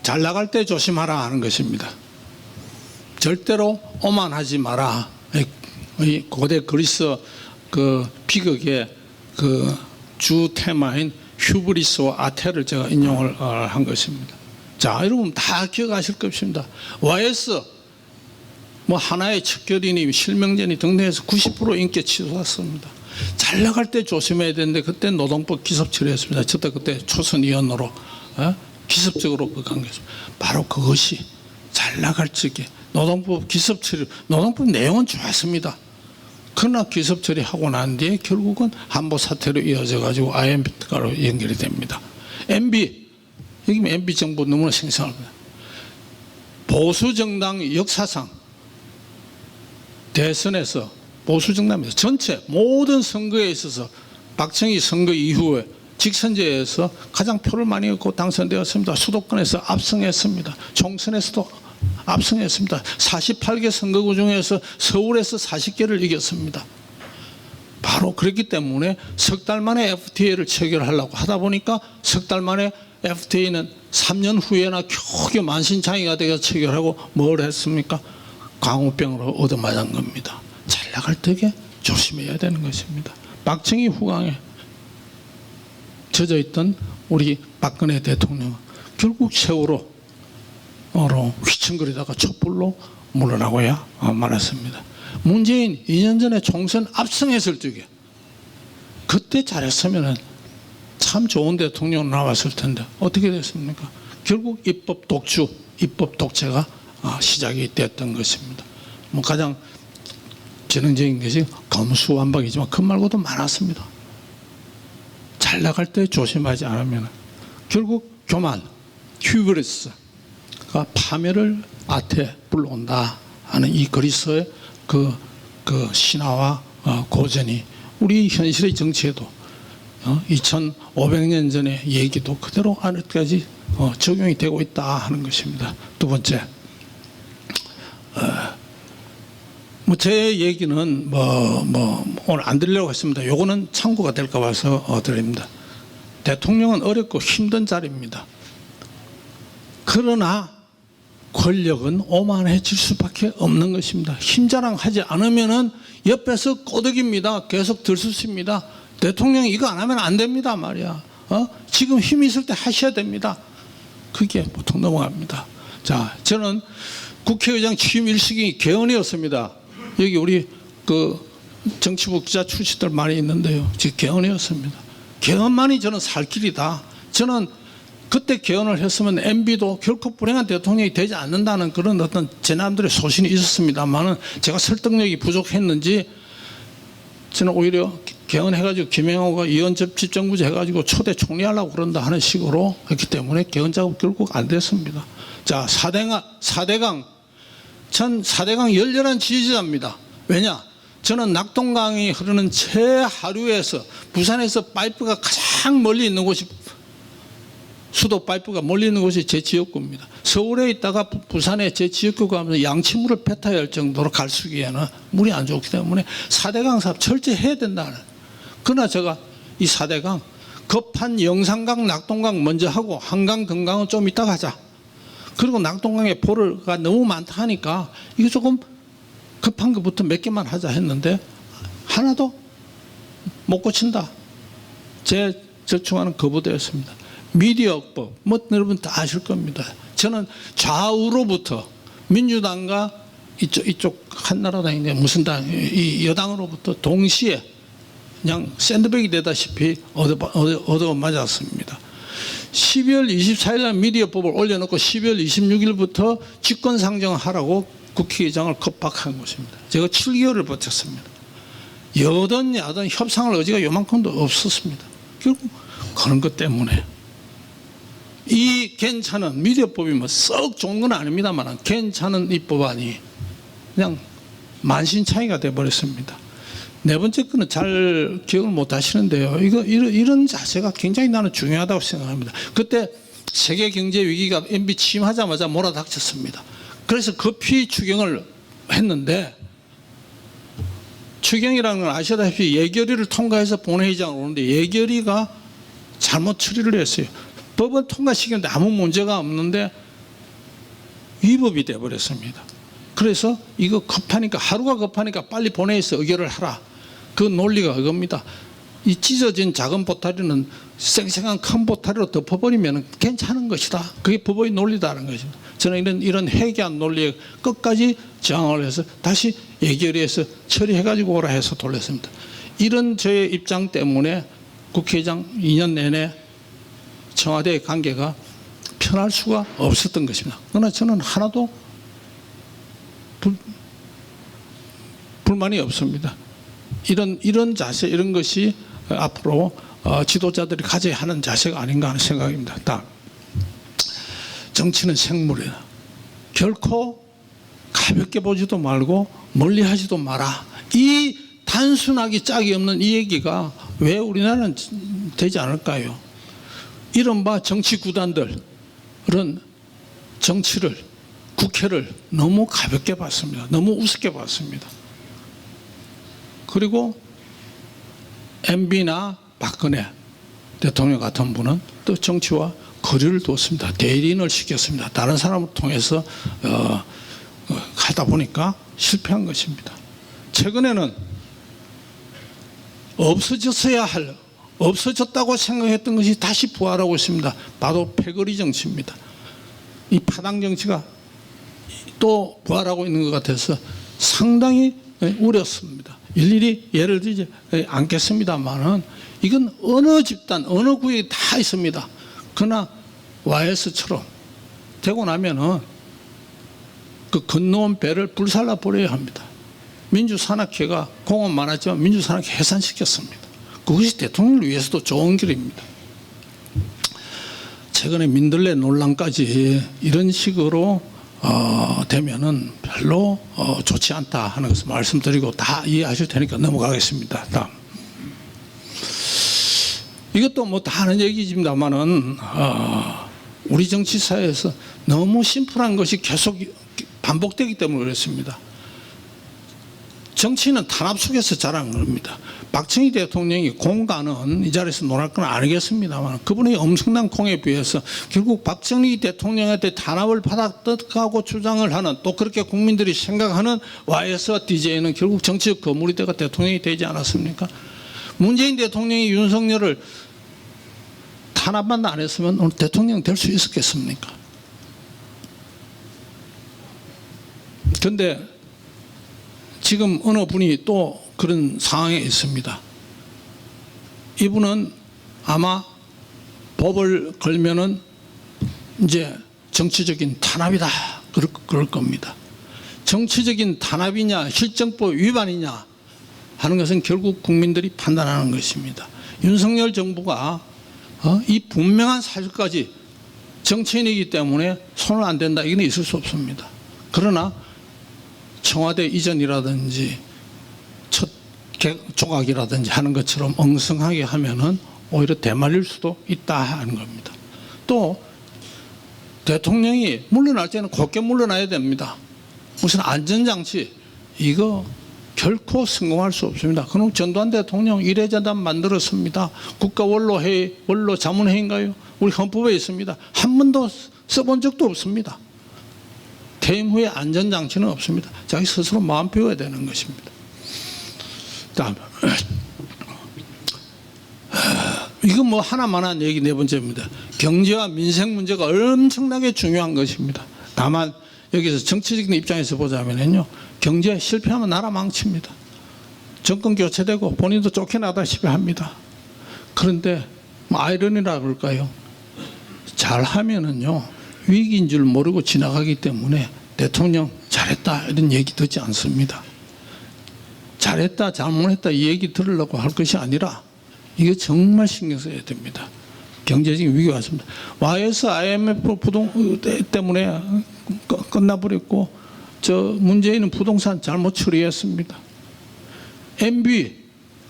잘 나갈 때 조심하라 하는 것입니다. 절대로 오만하지 마라. 이 고대 그리스 그 비극의 그 주 테마인 휴브리스와 아테를 제가 인용을 한 것입니다. 자, 여러분 다 기억하실 것입니다. YS 뭐 하나의 척결이니 실명제니 등등해서 90% 인기 치솟았습니다. 잘 나갈 때 조심해야 되는데 그때 노동법 기습 처리했습니다. 저도 그때 초선위원으로 기습적으로 간 것입니다. 바로 그것이 잘 나갈 적에 노동법 기습 처리, 노동법 내용은 좋았습니다. 그러나 기습 처리하고 난 뒤에 결국은 한보 사태로 이어져 가지고 IMF가로 연결이 됩니다. MB 여기 MB 정부 너무나 생생합니다. 보수 정당 역사상 대선에서 보수 정당에서 전체 모든 선거에 있어서 박정희 선거 이후에 직선제에서 가장 표를 많이 얻고 당선되었습니다. 수도권에서 압승했습니다. 총선에서도 압승했습니다. 48개 선거구 중에서 서울에서 40개를 이겼습니다. 바로 그렇기 때문에 석 달 만에 FTA를 체결하려고 하다 보니까 석 달 만에 FTA는 3년 후에나 겨우 만신창이가 되어 체결하고 뭘 했습니까? 광우병으로 얻어맞은 겁니다. 잘 나갈 때에 조심해야 되는 것입니다. 박정희 후광에 젖어있던 우리 박근혜 대통령은 결국 세월호로 휘청거리다가 촛불로 물러나고야 말았습니다. 문재인 2년 전에 총선 압승했을 적에 그때 잘했으면 참 좋은 대통령 나왔을 텐데 어떻게 됐습니까? 결국 입법 독주, 입법 독재가 시작이 됐던 것입니다. 뭐 가장 전형적인 것이 검수완박이지만 그 말고도 많았습니다. 잘 나갈 때 조심하지 않으면 결국 교만, 휴브리스가 파멸을 아태 불러온다 하는 이 그리스의 그 신화와 고전이 우리 현실의 정치에도 2500년 전의 얘기도 그대로 아직까지 적용이 되고 있다 하는 것입니다. 두 번째, 뭐 제 얘기는 뭐 오늘 안 드리려고 했습니다. 요거는 참고가 될까 봐서 드립니다. 대통령은 어렵고 힘든 자리입니다. 그러나 권력은 오만해질 수밖에 없는 것입니다. 힘자랑하지 않으면은 옆에서 꼬드깁니다. 계속 들쑤십니다. 대통령이 이거 안 하면 안 됩니다 말이야. 지금 힘 있을 때 하셔야 됩니다. 그게 보통 넘어갑니다. 자, 저는 국회의장 취임 일식이 개헌이었습니다. 여기 우리 그 정치부 기자 출신들 많이 있는데요. 지금 개헌이었습니다. 개헌만이 저는 살 길이다. 저는 그때 개헌을 했으면 MB도 결코 불행한 대통령이 되지 않는다는 그런 어떤 제 나름대로의 소신이 있었습니다만은 제가 설득력이 부족했는지 저는 오히려 개헌해가지고 김영호가 이원접 집정부제 해가지고 초대 총리하려고 그런다 하는 식으로 했기 때문에 개헌 작업 결국 안 됐습니다. 자, 4대강. 전 4대강 열렬한 지지자입니다. 왜냐? 저는 낙동강이 흐르는 최하류에서 부산에서 파이프가 가장 멀리 있는 곳이 수도 파이프가 멀리 있는 곳이 제 지역구입니다. 서울에 있다가 부산에 제 지역구 가면서 양치물을 뱉어야 할 정도로 갈수기에는 물이 안 좋기 때문에 4대강 사업 철저히 해야 된다는. 그러나 제가 이 4대강 급한 영산강 낙동강 먼저 하고 한강 금강은 좀 이따가 하자. 그리고 낙동강에 포로가 너무 많다 하니까 이거 조금 급한 것부터 몇 개만 하자 했는데 하나도 못 고친다. 제 절충안은 거부되었습니다. 미디어법, 뭐 여러분 다 아실 겁니다. 저는 좌우로부터 민주당과 이쪽 한나라당인데 무슨 당, 이 여당으로부터 동시에 그냥 샌드백이 되다시피 얻어 맞았습니다. 12월 24일 날 미디어법을 올려놓고 12월 26일부터 직권상정하라고 국회의장을 겁박한 것입니다. 제가 7개월을 버텼습니다. 여든 야든 협상할 의지가 요만큼도 없었습니다. 결국 그런 것 때문에 이 괜찮은 미디어법이 뭐 썩 좋은 건 아닙니다만 괜찮은 이 법안이 그냥 만신창이가 돼버렸습니다. 네 번째 거는 잘 기억을 못 하시는데요. 이런 자세가 굉장히 나는 중요하다고 생각합니다. 그때 세계 경제 위기가 MB 취임하자마자 몰아닥쳤습니다. 그래서 급히 추경을 했는데 추경이라는 건 아시다시피 예결위를 통과해서 본회의장으로 오는데 예결위가 잘못 처리를 했어요. 법을 통과시켰는데 아무 문제가 없는데 위법이 돼버렸습니다. 그래서 이거 급하니까 하루가 급하니까 빨리 본회의에서 의결을 하라. 그 논리가 그겁니다. 이 찢어진 작은 보따리는 쌩쌩한 큰 보따리로 덮어버리면 괜찮은 것이다. 그게 법의 논리다라는 것입니다. 저는 이런 회개한 논리에 끝까지 저항을 해서 다시 예결위에서 처리해가지고 오라 해서 돌렸습니다. 이런 저의 입장 때문에 국회의장 2년 내내 청와대의 관계가 편할 수가 없었던 것입니다. 그러나 저는 하나도 불만이 없습니다. 이런 자세, 이런 것이 앞으로 지도자들이 가져야 하는 자세가 아닌가 하는 생각입니다. 다음, 정치는 생물이다. 결코 가볍게 보지도 말고 멀리하지도 마라. 이 단순하기 짝이 없는 이 얘기가 왜 우리나라는 되지 않을까요? 이른바 정치 구단들은 정치를, 국회를 너무 가볍게 봤습니다. 너무 우습게 봤습니다. 그리고 MB나 박근혜 대통령 같은 분은 또 정치와 거리를 뒀습니다. 대리인을 시켰습니다. 다른 사람을 통해서 하다 보니까 실패한 것입니다. 최근에는 없어졌다고 생각했던 것이 다시 부활하고 있습니다. 바로 패거리 정치입니다. 이 파당 정치가 또 부활하고 있는 것 같아서 상당히 우렸습니다. 일일이 예를 들지 않겠습니다만은 이건 어느 집단, 어느 구역에 다 있습니다. 그러나 YS처럼 되고 나면은 그 건너온 배를 불살라 버려야 합니다. 민주산악회가 공은 많았지만 민주산악회 해산시켰습니다. 그것이 대통령을 위해서도 좋은 길입니다. 최근에 민들레 논란까지 이런 식으로 되면은 별로 좋지 않다 하는 것을 말씀드리고 다 이해하실 테니까 넘어가겠습니다. 다음. 이것도 뭐 다 하는 얘기입니다만은 우리 정치사회에서 너무 심플한 것이 계속 반복되기 때문에 그렇습니다. 정치는 탄압 속에서 자란 겁니다. 박정희 대통령이 공가는 이 자리에서 논할 건 아니겠습니다만 그분의 엄청난 공에 비해서 결국 박정희 대통령한테 탄압을 받았다고 주장을 하는 또 그렇게 국민들이 생각하는 YSDJ는 결국 정치적 거물이 되고 대통령이 되지 않았습니까? 문재인 대통령이 윤석열을 탄압만 안 했으면 오늘 대통령 될 수 있었겠습니까? 그런데 지금 어느 분이 또 그런 상황에 있습니다. 이분은 아마 법을 걸면은 이제 정치적인 탄압이다 그럴 겁니다. 정치적인 탄압이냐 실정법 위반이냐 하는 것은 결국 국민들이 판단하는 것입니다. 윤석열 정부가 이 분명한 사실까지 정치인이기 때문에 손을 안 댄다 이건 있을 수 없습니다. 그러나 청와대 이전이라든지 첫 조각이라든지 하는 것처럼 엉성하게 하면은 오히려 대말릴 수도 있다 하는 겁니다. 또 대통령이 물러날 때는 곱게 물러나야 됩니다. 무슨 안전장치 이거 결코 성공할 수 없습니다. 그럼 전두환 대통령 이례재단 만들었습니다. 국가원로회의, 원로자문회의인가요? 우리 헌법에 있습니다. 한 번도 써본 적도 없습니다. 퇴임 후에 안전장치는 없습니다. 자기 스스로 마음 비워야 되는 것입니다. 다음 이건 뭐 하나만한 얘기 네 번째입니다. 경제와 민생 문제가 엄청나게 중요한 것입니다. 다만 여기서 정치적인 입장에서 보자면요, 경제 실패하면 나라 망칩니다. 정권 교체되고 본인도 쫓겨나다시피 합니다. 그런데 뭐 아이러니라 그럴까요? 잘하면은요 위기인 줄 모르고 지나가기 때문에 대통령 잘했다 이런 얘기 듣지 않습니다. 잘했다 잘못했다 이 얘기 들으려고 할 것이 아니라 이게 정말 신경 써야 됩니다. 경제적인 위기가 왔습니다. YS IMF 부동 때문에 끝나버렸고 저 문재인은 부동산 잘못 처리했습니다. MB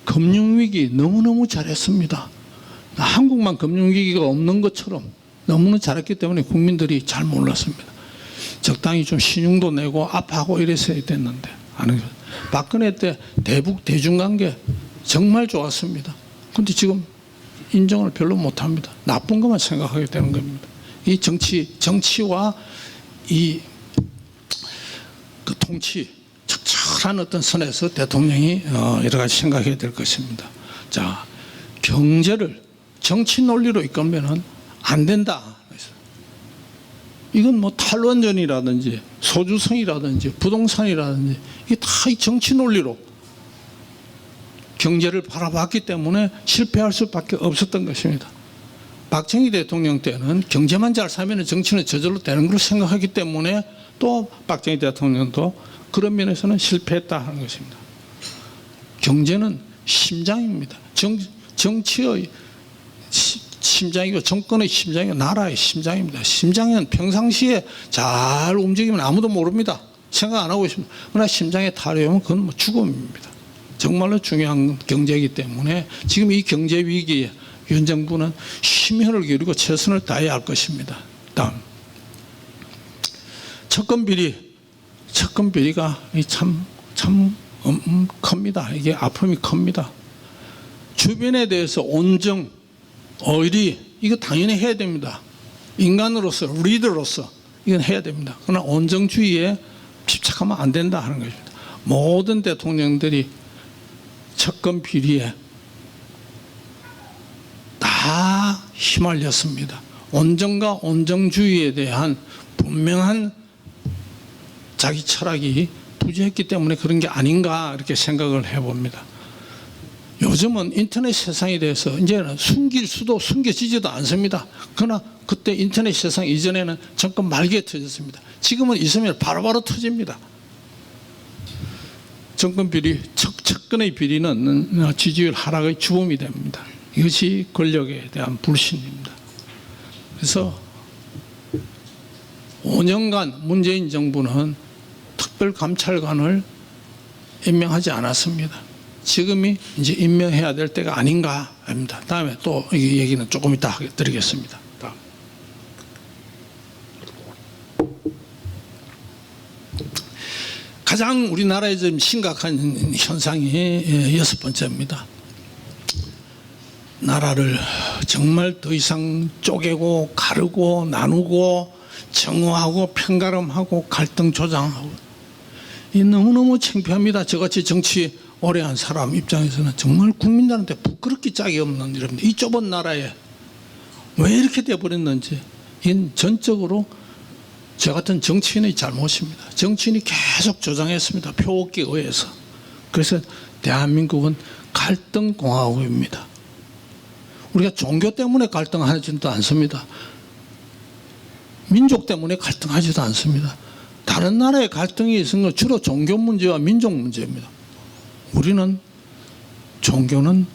금융위기 너무너무 잘했습니다. 한국만 금융위기가 없는 것처럼 너무나 잘했기 때문에 국민들이 잘 몰랐습니다. 적당히 좀 신용도 내고 아파하고 이랬어야 됐는데 박근혜 때 대북 대중관계 정말 좋았습니다. 그런데 지금 인정을 별로 못합니다. 나쁜 것만 생각하게 되는 겁니다. 이 정치와 이 그 통치 적절한 어떤 선에서 대통령이 여러 가지 생각해야 될 것입니다. 자, 경제를 정치 논리로 이끌면은 안 된다. 이건 뭐 탈원전이라든지 소주성이라든지 부동산이라든지 이게 다 이 정치 논리로 경제를 바라봤기 때문에 실패할 수밖에 없었던 것입니다. 박정희 대통령 때는 경제만 잘 살면 정치는 저절로 되는 걸로 생각하기 때문에 또 박정희 대통령도 그런 면에서는 실패했다 하는 것입니다. 경제는 심장입니다. 정치의 심장이고 정권의 심장이고 나라의 심장입니다. 심장은 평상시에 잘 움직이면 아무도 모릅니다. 생각 안 하고 있습니다. 그러나 심장에 탈이 오면 그건 뭐 죽음입니다. 정말로 중요한 경제이기 때문에 지금 이 경제 위기에 윤 정부는 심혈을 기울이고 최선을 다해야 할 것입니다. 다음 채권 비리가 참 큽니다. 이게 아픔이 큽니다. 주변에 대해서 온정, 의리 이거 당연히 해야 됩니다. 인간으로서 리더로서 이건 해야 됩니다. 그러나 온정주의에 집착하면 안 된다 하는 것입니다. 모든 대통령들이 채권 비리에 다 휘말렸습니다. 온정과 온정주의에 대한 분명한 자기 철학이 부재했기 때문에 그런 게 아닌가 이렇게 생각을 해봅니다. 요즘은 인터넷 세상에 대해서 이제는 숨길 수도 숨겨지지도 않습니다. 그러나 그때 인터넷 세상 이전에는 정권 말기에 터졌습니다. 지금은 있으면 바로바로 터집니다. 정권 비리, 측근의 비리는 지지율 하락의 주범이 됩니다. 이것이 권력에 대한 불신입니다. 그래서 5년간 문재인 정부는 특별감찰관을 임명하지 않았습니다. 지금이 이제 임명해야 될 때가 아닌가 합니다. 다음에 또 이 얘기는 조금 이따 드리겠습니다. 다음. 가장 우리나라에 좀 심각한 현상이 여섯 번째입니다. 나라를 정말 더 이상 쪼개고 가르고 나누고 정오하고 편가름하고 갈등 조장하고 이 너무너무 창피합니다. 저같이 정치 오래 한 사람 입장에서는 정말 국민들한테 부끄럽기 짝이 없는 일입니다. 이 좁은 나라에 왜 이렇게 돼버렸는지 이건 전적으로 저 같은 정치인의 잘못입니다. 정치인이 계속 조장했습니다. 표옥기에 의해서. 그래서 대한민국은 갈등공화국입니다. 우리가 종교 때문에 갈등하지도 않습니다. 민족 때문에 갈등하지도 않습니다. 다른 나라의 갈등이 있는 건 주로 종교 문제와 민족 문제입니다. 우리는 종교는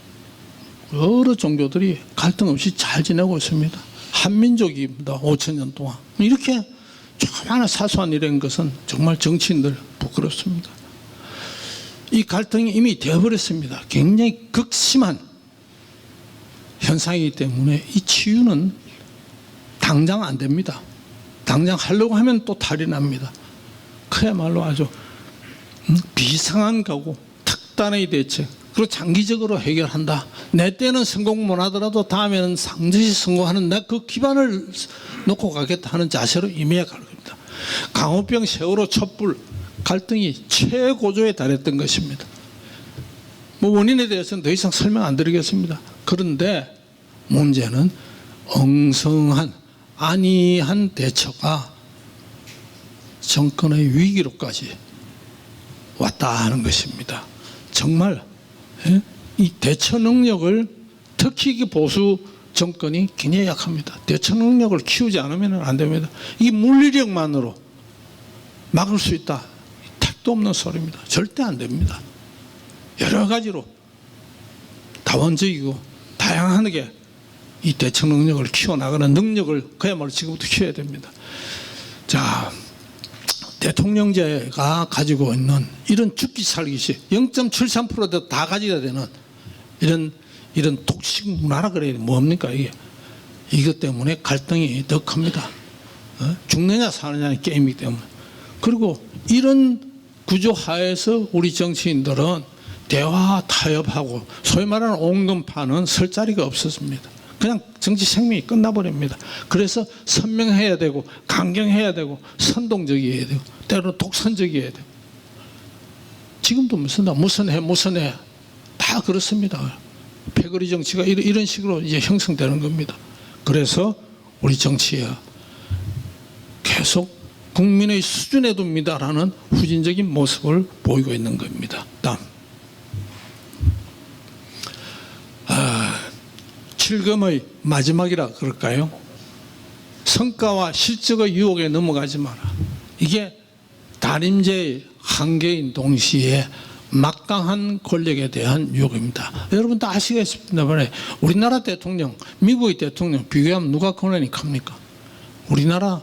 여러 종교들이 갈등 없이 잘 지내고 있습니다. 한민족입니다. 5,000년 동안. 이렇게 조그마한 사소한 일인 것은 정말 정치인들 부끄럽습니다. 이 갈등이 이미 되어버렸습니다. 굉장히 극심한 현상이기 때문에 이 치유는 당장 안 됩니다. 당장 하려고 하면 또 탈이 납니다. 그야말로 아주 비상한 각오, 특단의 대책, 그리고 장기적으로 해결한다. 내 때는 성공 못하더라도 다음에는 상당히 성공하는 나 그 기반을 놓고 가겠다 하는 자세로 임해야 갈 겁니다. 강호병, 세월호, 촛불 갈등이 최고조에 달했던 것입니다. 뭐 원인에 대해서는 더 이상 설명 안 드리겠습니다. 그런데 문제는 엉성한 안이한 대처가 정권의 위기로까지 왔다 하는 것입니다. 정말 이 대처 능력을 특히 보수 정권이 굉장히 약합니다. 대처 능력을 키우지 않으면 안 됩니다. 이 물리력만으로 막을 수 있다. 택도 없는 소리입니다. 절대 안 됩니다. 여러 가지로 다원적이고 다양하게 이 대처 능력을 키워나가는 능력을 그야말로 지금부터 키워야 됩니다. 자, 대통령제가 가지고 있는 이런 죽기 살기식 0.73%도 다 가져야 되는 이런 독식 문화라 그래야 뭡니까 이게. 이것 때문에 갈등이 더 큽니다. 죽느냐 사느냐의 게임이기 때문에. 그리고 이런 구조 하에서 우리 정치인들은 대화 타협하고 소위 말하는 온건파는 설 자리가 없었습니다. 그냥 정치 생명이 끝나버립니다. 그래서 선명해야 되고 강경해야 되고 선동적이어야 되고 때로는 독선적이어야 되고 지금도 무슨 해 다 그렇습니다. 패거리 정치가 이런 식으로 이제 형성되는 겁니다. 그래서 우리 정치가 계속 국민의 수준에 둡니다라는 후진적인 모습을 보이고 있는 겁니다. 다음. 7금의 마지막이라 그럴까요? 성과와 실적의 유혹에 넘어가지 마라. 이게 단임제의 한계인 동시에 막강한 권력에 대한 유혹입니다. 여러분 다 아시겠습니다만 우리나라 대통령, 미국의 대통령 비교하면 누가 권한이 큽니까? 우리나라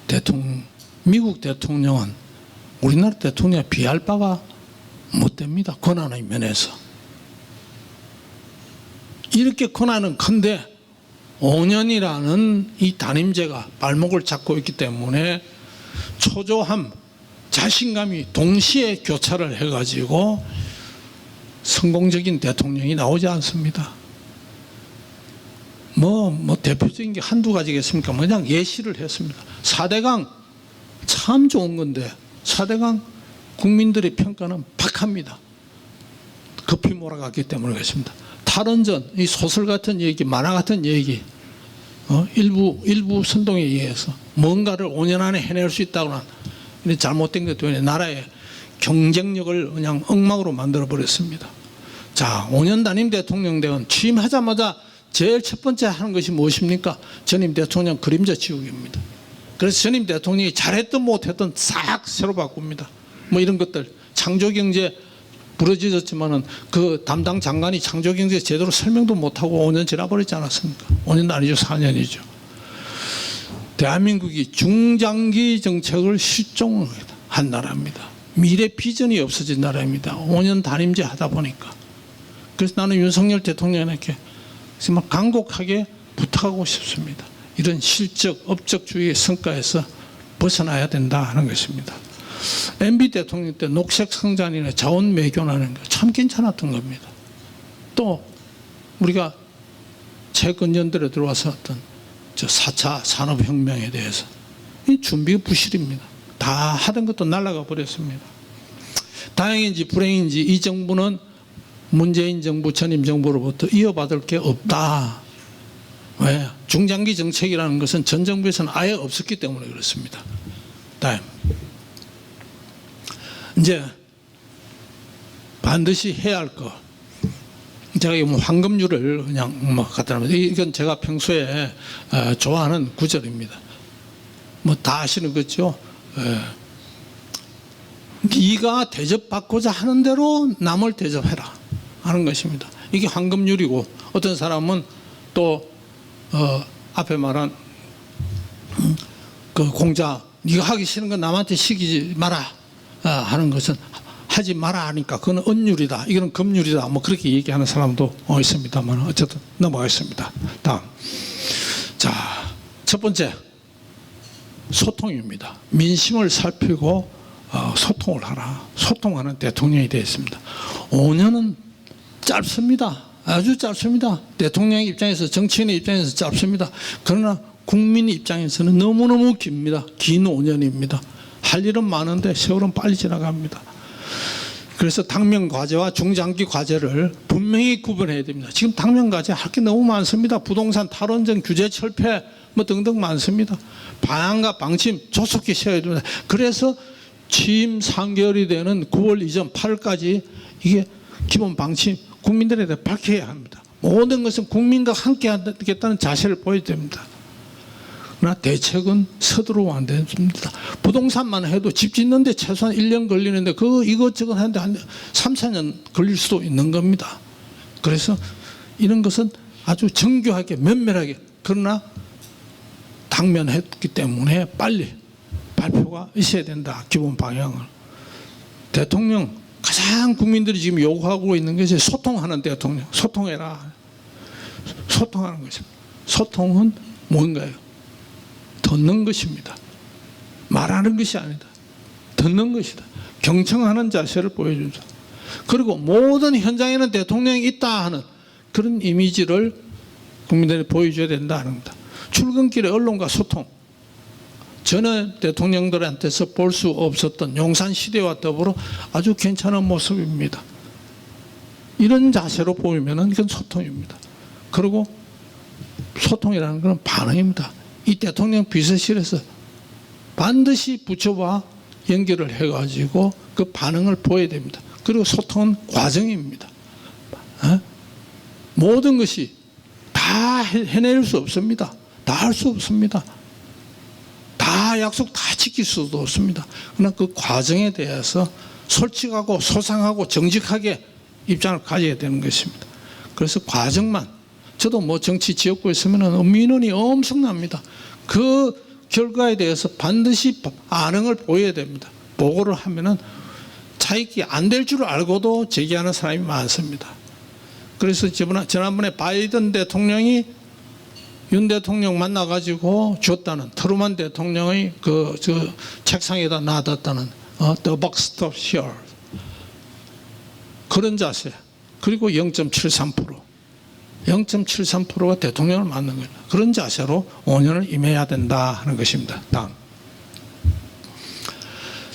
대통령, 미국 대통령은 우리나라 대통령에 비할 바가 못 됩니다. 권한의 면에서. 이렇게 권한은 큰데 5년이라는 이 단임제가 발목을 잡고 있기 때문에 초조함, 자신감이 동시에 교차를 해가지고 성공적인 대통령이 나오지 않습니다. 뭐 대표적인 게 한두 가지겠습니까? 그냥 예시를 했습니다. 4대강 참 좋은 건데 4대강 국민들의 평가는 박합니다. 급히 몰아갔기 때문에 그렇습니다. 탈원전, 이 소설 같은 얘기, 만화 같은 얘기, 일부 선동에 의해서 뭔가를 5년 안에 해낼 수 있다고 하는 잘못된 것 때문에 나라의 경쟁력을 그냥 엉망으로 만들어 버렸습니다. 자, 5년 단임 대통령 대원 취임하자마자 제일 첫 번째 하는 것이 무엇입니까? 전임 대통령 그림자 지우기입니다. 그래서 전임 대통령이 잘했든 못했든 싹 새로 바꿉니다. 뭐 이런 것들, 창조경제 부러지졌지만은 그 담당 장관이 창조경제 제대로 설명도 못하고 5년 지나버리지 않았습니까? 5년도 아니죠, 4년이죠. 대한민국이 중장기 정책을 실종한 나라입니다. 미래 비전이 없어진 나라입니다. 5년 단임제 하다 보니까. 그래서 나는 윤석열 대통령에게 정말 간곡하게 부탁하고 싶습니다. 이런 실적, 업적주의의 성과에서 벗어나야 된다 하는 것입니다. MB 대통령 때 녹색 성장이나 자원 매교라는 거 참 괜찮았던 겁니다. 또 우리가 최근년들에 들어와서 어떤 저 4차 산업혁명에 대해서 이 준비가 부실입니다. 다 하던 것도 날아가 버렸습니다. 다행인지 불행인지 이 정부는 문재인 정부 전임 정부로부터 이어받을 게 없다. 왜? 중장기 정책이라는 것은 전 정부에서는 아예 없었기 때문에 그렇습니다. 다음. 이제 반드시 해야 할 거. 제가 이 황금률을 그냥 뭐 갖다 놔요. 이건 제가 평소에 좋아하는 구절입니다. 뭐 다 아시는 거죠. 네가 대접받고자 하는 대로 남을 대접해라 하는 것입니다. 이게 황금률이고, 어떤 사람은 또 앞에 말한 그 공자, 네가 하기 싫은 건 남한테 시키지 마라 하는 것은 하지 마라 하니까 그건 은율이다, 이거는 금율이다, 뭐 그렇게 얘기하는 사람도 있습니다만 어쨌든 넘어가겠습니다. 다음. 자, 첫 번째 소통입니다. 민심을 살피고 소통을 하라. 소통하는 대통령이 되었습니다. 5년은 짧습니다. 아주 짧습니다. 대통령의 입장에서, 정치인의 입장에서 짧습니다. 그러나 국민 입장에서는 너무너무 깁니다. 긴 5년입니다. 할 일은 많은데 세월은 빨리 지나갑니다. 그래서 당면 과제와 중장기 과제를 분명히 구분해야 됩니다. 지금 당면 과제 할 게 너무 많습니다. 부동산 탈원전 규제 철폐 뭐 등등 많습니다. 방향과 방침 조속히 세워야 됩니다. 그래서 취임 3개월이 되는 9월 이전 8월까지 이게 기본 방침 국민들에 대해 밝혀야 합니다. 모든 것은 국민과 함께 하겠다는 자세를 보여야 됩니다. 그러나 대책은 서두르면 안 됩니다. 부동산만 해도 집 짓는데 최소한 1년 걸리는데 그 이것저것 하는데 한 3, 4년 걸릴 수도 있는 겁니다. 그래서 이런 것은 아주 정교하게 면밀하게, 그러나 당면했기 때문에 빨리 발표가 있어야 된다. 기본 방향을. 대통령 가장 국민들이 지금 요구하고 있는 것이 소통하는 대통령. 소통해라. 소통하는 것입니다. 소통은 뭔가요? 듣는 것입니다. 말하는 것이 아니다. 듣는 것이다. 경청하는 자세를 보여준다. 그리고 모든 현장에는 대통령이 있다 하는 그런 이미지를 국민들이 보여줘야 된다 하는 겁니다. 출근길에 언론과 소통. 전에 대통령들한테서 볼 수 없었던 용산시대와 더불어 아주 괜찮은 모습입니다. 이런 자세로 보이면 이건 소통입니다. 그리고 소통이라는 것은 반응입니다. 이 대통령 비서실에서 반드시 부처와 연결을 해가지고 그 반응을 보여야 됩니다. 그리고 소통은 과정입니다. 모든 것이 다 해낼 수 없습니다. 다 할 수 없습니다. 다 약속 다 지킬 수도 없습니다. 그러나 그 과정에 대해서 솔직하고 소상하고 정직하게 입장을 가져야 되는 것입니다. 그래서 과정만, 저도 뭐 정치 지역구에 있으면 민원이 엄청납니다. 그 결과에 대해서 반드시 반응을 보여야 됩니다. 보고를 하면은 자익이 안 될 줄 알고도 제기하는 사람이 많습니다. 그래서 지난번에 바이든 대통령이 윤 대통령 만나가지고 줬다는, 트루만 대통령의 그 책상에다 놔뒀다는 The buck stops here, 그런 자세. 그리고 0.73%가 대통령을 맡는 거죠. 그런 자세로 5년을 임해야 된다 하는 것입니다. 다음.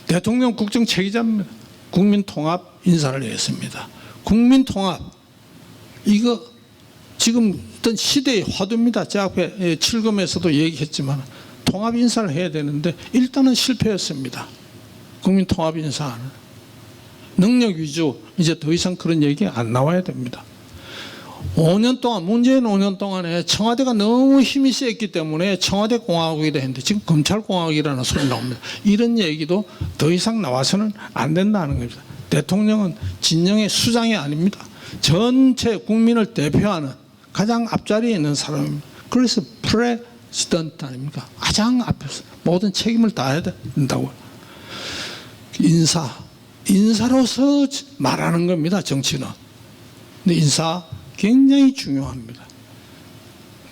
대통령 국정체계자입니다. 국민통합 인사를 했습니다. 국민통합, 이거 지금 어떤 시대의 화두입니다. 제 앞에 7금에서도 얘기했지만 통합 인사를 해야 되는데 일단은 실패했습니다. 국민통합 인사는 능력 위주, 이제 더 이상 그런 얘기 안 나와야 됩니다. 5년 동안, 문재인 5년 동안에 청와대가 너무 힘이 셌기 때문에 청와대 공화국이다 했는데 지금 검찰공화국이라는 소리 나옵니다. 이런 얘기도 더 이상 나와서는 안 된다는 겁니다. 대통령은 진영의 수장이 아닙니다. 전체 국민을 대표하는 가장 앞자리에 있는 사람입니다. 그래서 프레지던트 아닙니까? 가장 앞에서 모든 책임을 다해야 된다고. 인사로서 말하는 겁니다. 정치는. 근데 인사 굉장히 중요합니다.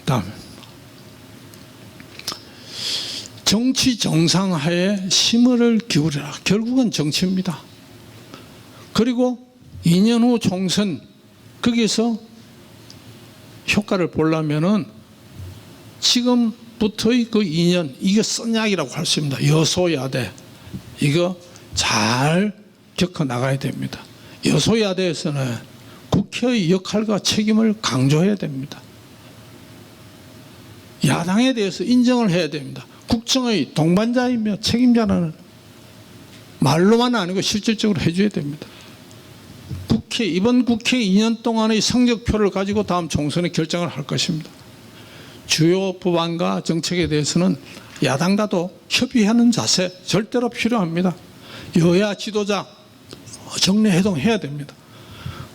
다음. 정치 정상화에 심을 기울여라. 결국은 정치입니다. 그리고 2년 후 총선 거기서 효과를 보려면은 지금부터의 그 2년 이게 선약이라고 할 수 있습니다. 여소야대 이거 잘 겪어 나가야 됩니다. 여소야대에서는 국회의 역할과 책임을 강조해야 됩니다. 야당에 대해서 인정을 해야 됩니다. 국정의 동반자이며 책임자라는 말로만 아니고 실질적으로 해줘야 됩니다. 이번 국회 2년 동안의 성적표를 가지고 다음 총선에 결정을 할 것입니다. 주요 법안과 정책에 대해서는 야당과도 협의하는 자세 절대로 필요합니다. 여야 지도자 정례회동해야 됩니다.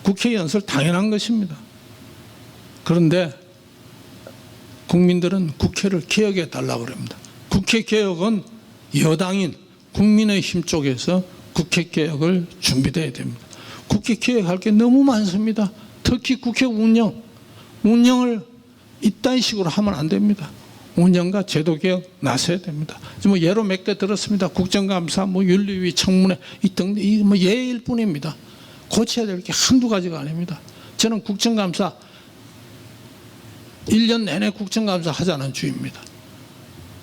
국회 연설 당연한 것입니다. 그런데 국민들은 국회를 개혁해 달라고 합니다. 국회 개혁은 여당인 국민의힘 쪽에서 국회 개혁을 준비돼야 됩니다. 국회 개혁할 게 너무 많습니다. 특히 국회 운영을 이딴 식으로 하면 안 됩니다. 운영과 제도 개혁 나서야 됩니다. 뭐 예로 몇 개 들었습니다. 국정감사, 뭐 윤리위, 청문회 이등 뭐 예일 뿐입니다. 고쳐야 될 게 한두 가지가 아닙니다. 저는 국정감사 1년 내내 국정감사 하자는 주의입니다.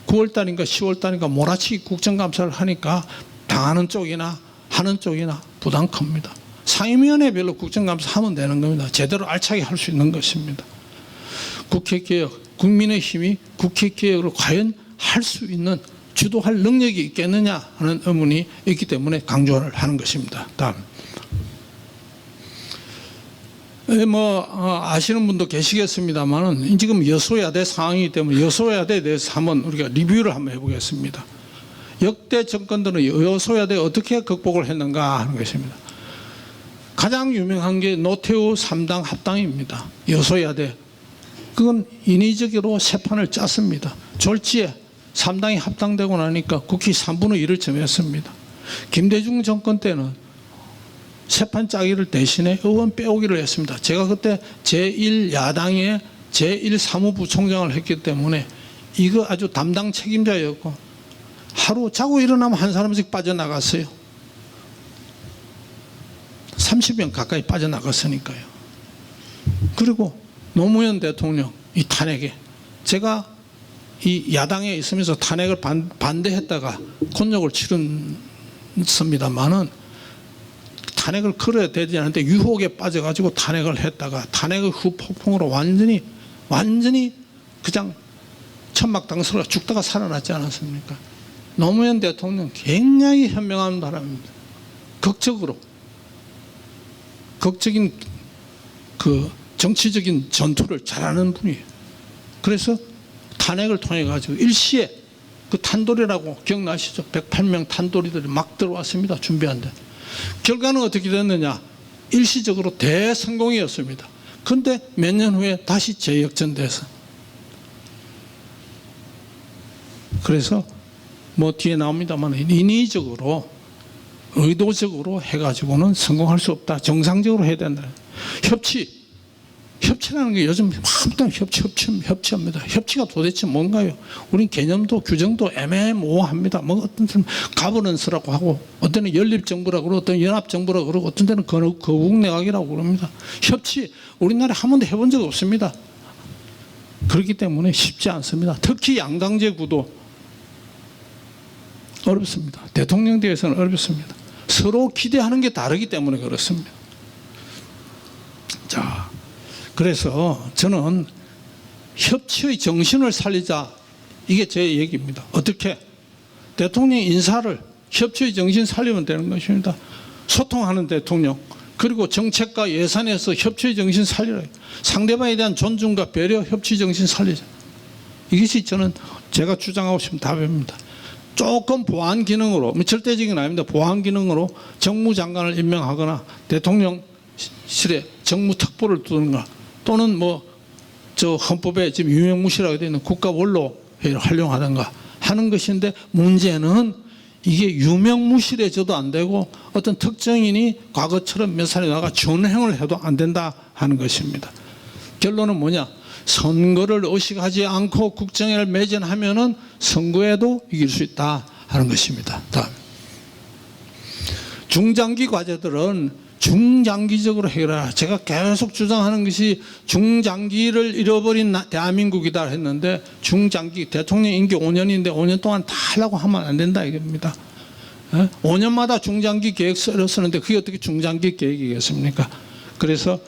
9월달인가 10월달인가 몰아치기 국정감사를 하니까 당하는 쪽이나 하는 쪽이나 부담 큽니다. 상임위원회별로 국정감사 하면 되는 겁니다. 제대로 알차게 할 수 있는 것입니다. 국회개혁, 국민의힘이 국회개혁을 과연 할 수 있는 주도할 능력이 있겠느냐 하는 의문이 있기 때문에 강조를 하는 것입니다. 다음. 아시는 분도 계시겠습니다만 지금 여소야대 상황이기 때문에 여소야대에 대해서 한번 우리가 리뷰를 한번 해보겠습니다. 역대 정권들은 여소야대 어떻게 극복을 했는가 하는 것입니다. 가장 유명한 게 노태우 3당 합당입니다. 여소야대. 그건 인위적으로 세 판을 짰습니다. 졸지에 3당이 합당되고 나니까 국회 3분의 1을 점했습니다. 김대중 정권 때는 세판 짜기를 대신에 의원 빼오기를 했습니다. 제가 그때 제1야당의 제1사무부총장을 했기 때문에 이거 아주 담당 책임자였고 하루 자고 일어나면 한 사람씩 빠져나갔어요. 30명 가까이 빠져나갔으니까요. 그리고 노무현 대통령 이 탄핵에 제가 이 야당에 있으면서 탄핵을 반대했다가 곤욕을 치렀습니다만은 탄핵을 걸어야 되지 않는데 유혹에 빠져가지고 탄핵을 했다가 탄핵의 후폭풍으로 완전히 그냥 천막당서가 죽다가 살아났지 않았습니까? 노무현 대통령 굉장히 현명한 사람입니다. 극적인 그 정치적인 전투를 잘하는 분이에요. 그래서 탄핵을 통해 가지고 일시에 그 탄도리라고 기억나시죠? 108명 탄도리들이 막 들어왔습니다. 준비한데 결과는 어떻게 됐느냐? 일시적으로 대성공이었습니다. 그런데 몇 년 후에 다시 재역전돼서 그래서 뭐 뒤에 나옵니다만 인위적으로 의도적으로 해가지고는 성공할 수 없다. 정상적으로 해야 된다. 협치라는 게 요즘 아무튼 협치합니다. 협치가 도대체 뭔가요? 우린 개념도 규정도 애매모호합니다. 뭐 어떤 사람 가버넌스라고 하고 어떤 데는 연립정부라고 그러고 어떤 연합정부라고 그러고 어떤 데는 거국내각이라고 그럽니다. 협치 우리나라에 한 번도 해본 적 없습니다. 그렇기 때문에 쉽지 않습니다. 특히 양당제 구도 어렵습니다. 대통령대에서는 어렵습니다. 서로 기대하는 게 다르기 때문에 그렇습니다. 자, 그래서 저는 협치의 정신을 살리자 이게 제 얘기입니다. 어떻게? 대통령 인사를 협치의 정신 살리면 되는 것입니다. 소통하는 대통령 그리고 정책과 예산에서 협치의 정신 살리라. 상대방에 대한 존중과 배려 협치 정신 살리자. 이것이 저는 제가 주장하고 싶은 답입니다. 조금 보안 기능으로 절대적인 아닙니다. 보안 기능으로 정무장관을 임명하거나 대통령실에 정무특보를 두는가 또는 뭐 저 헌법에 지금 유명무실하게 되어 있는 국가원로회의를 활용하든가 하는 것인데 문제는 이게 유명무실해져도 안 되고 어떤 특정인이 과거처럼 몇 살에 나가 전횡을 해도 안 된다 하는 것입니다. 결론은 뭐냐? 선거를 의식하지 않고 국정을 매진하면은 선거에도 이길 수 있다 하는 것입니다. 다음. 중장기 과제들은 중장기적으로 해결하라. 제가 계속 주장하는 것이 중장기를 잃어버린 대한민국이다 했는데, 중장기, 대통령 임기 5년인데 5년 동안 다 하려고 하면 안 된다 이겁니다. 5년마다 중장기 계획 쓰는데 그게 어떻게 중장기 계획이겠습니까? 그래서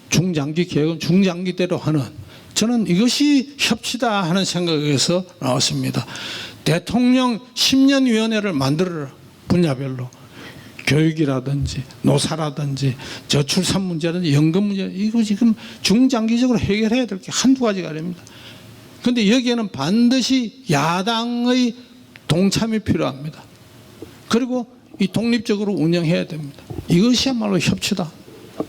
중장기 계획은 중장기대로 하는, 저는 이것이 협치다 하는 생각에서 나왔습니다. 대통령 10년위원회를 만들어라. 분야별로. 교육이라든지 노사라든지 저출산 문제라든지 연금 문제, 이거 지금 중장기적으로 해결해야 될 게 한두 가지가 아닙니다. 그런데 여기에는 반드시 야당의 동참이 필요합니다. 그리고 이 독립적으로 운영해야 됩니다. 이것이야말로 협치다.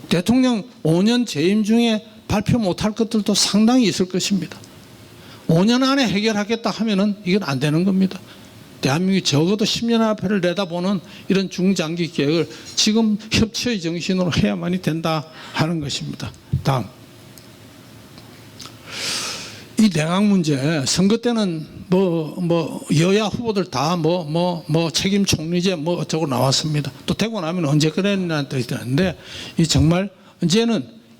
대통령 5년 재임 중에 발표 못할 것들도 상당히 있을 것입니다. 5년 안에 해결하겠다 하면은 이건 안 되는 겁니다. 대한민국이 적어도 10년 앞을 내다보는 이런 중장기 계획을 지금 협치의 정신으로 해야만이 된다 하는 것입니다. 다음. 이 내각 문제, 선거 때는 여야 후보들 다 책임 총리제 어쩌고 나왔습니다. 또 되고 나면 언제 그랬냐는 뜻이 드는데, 이 정말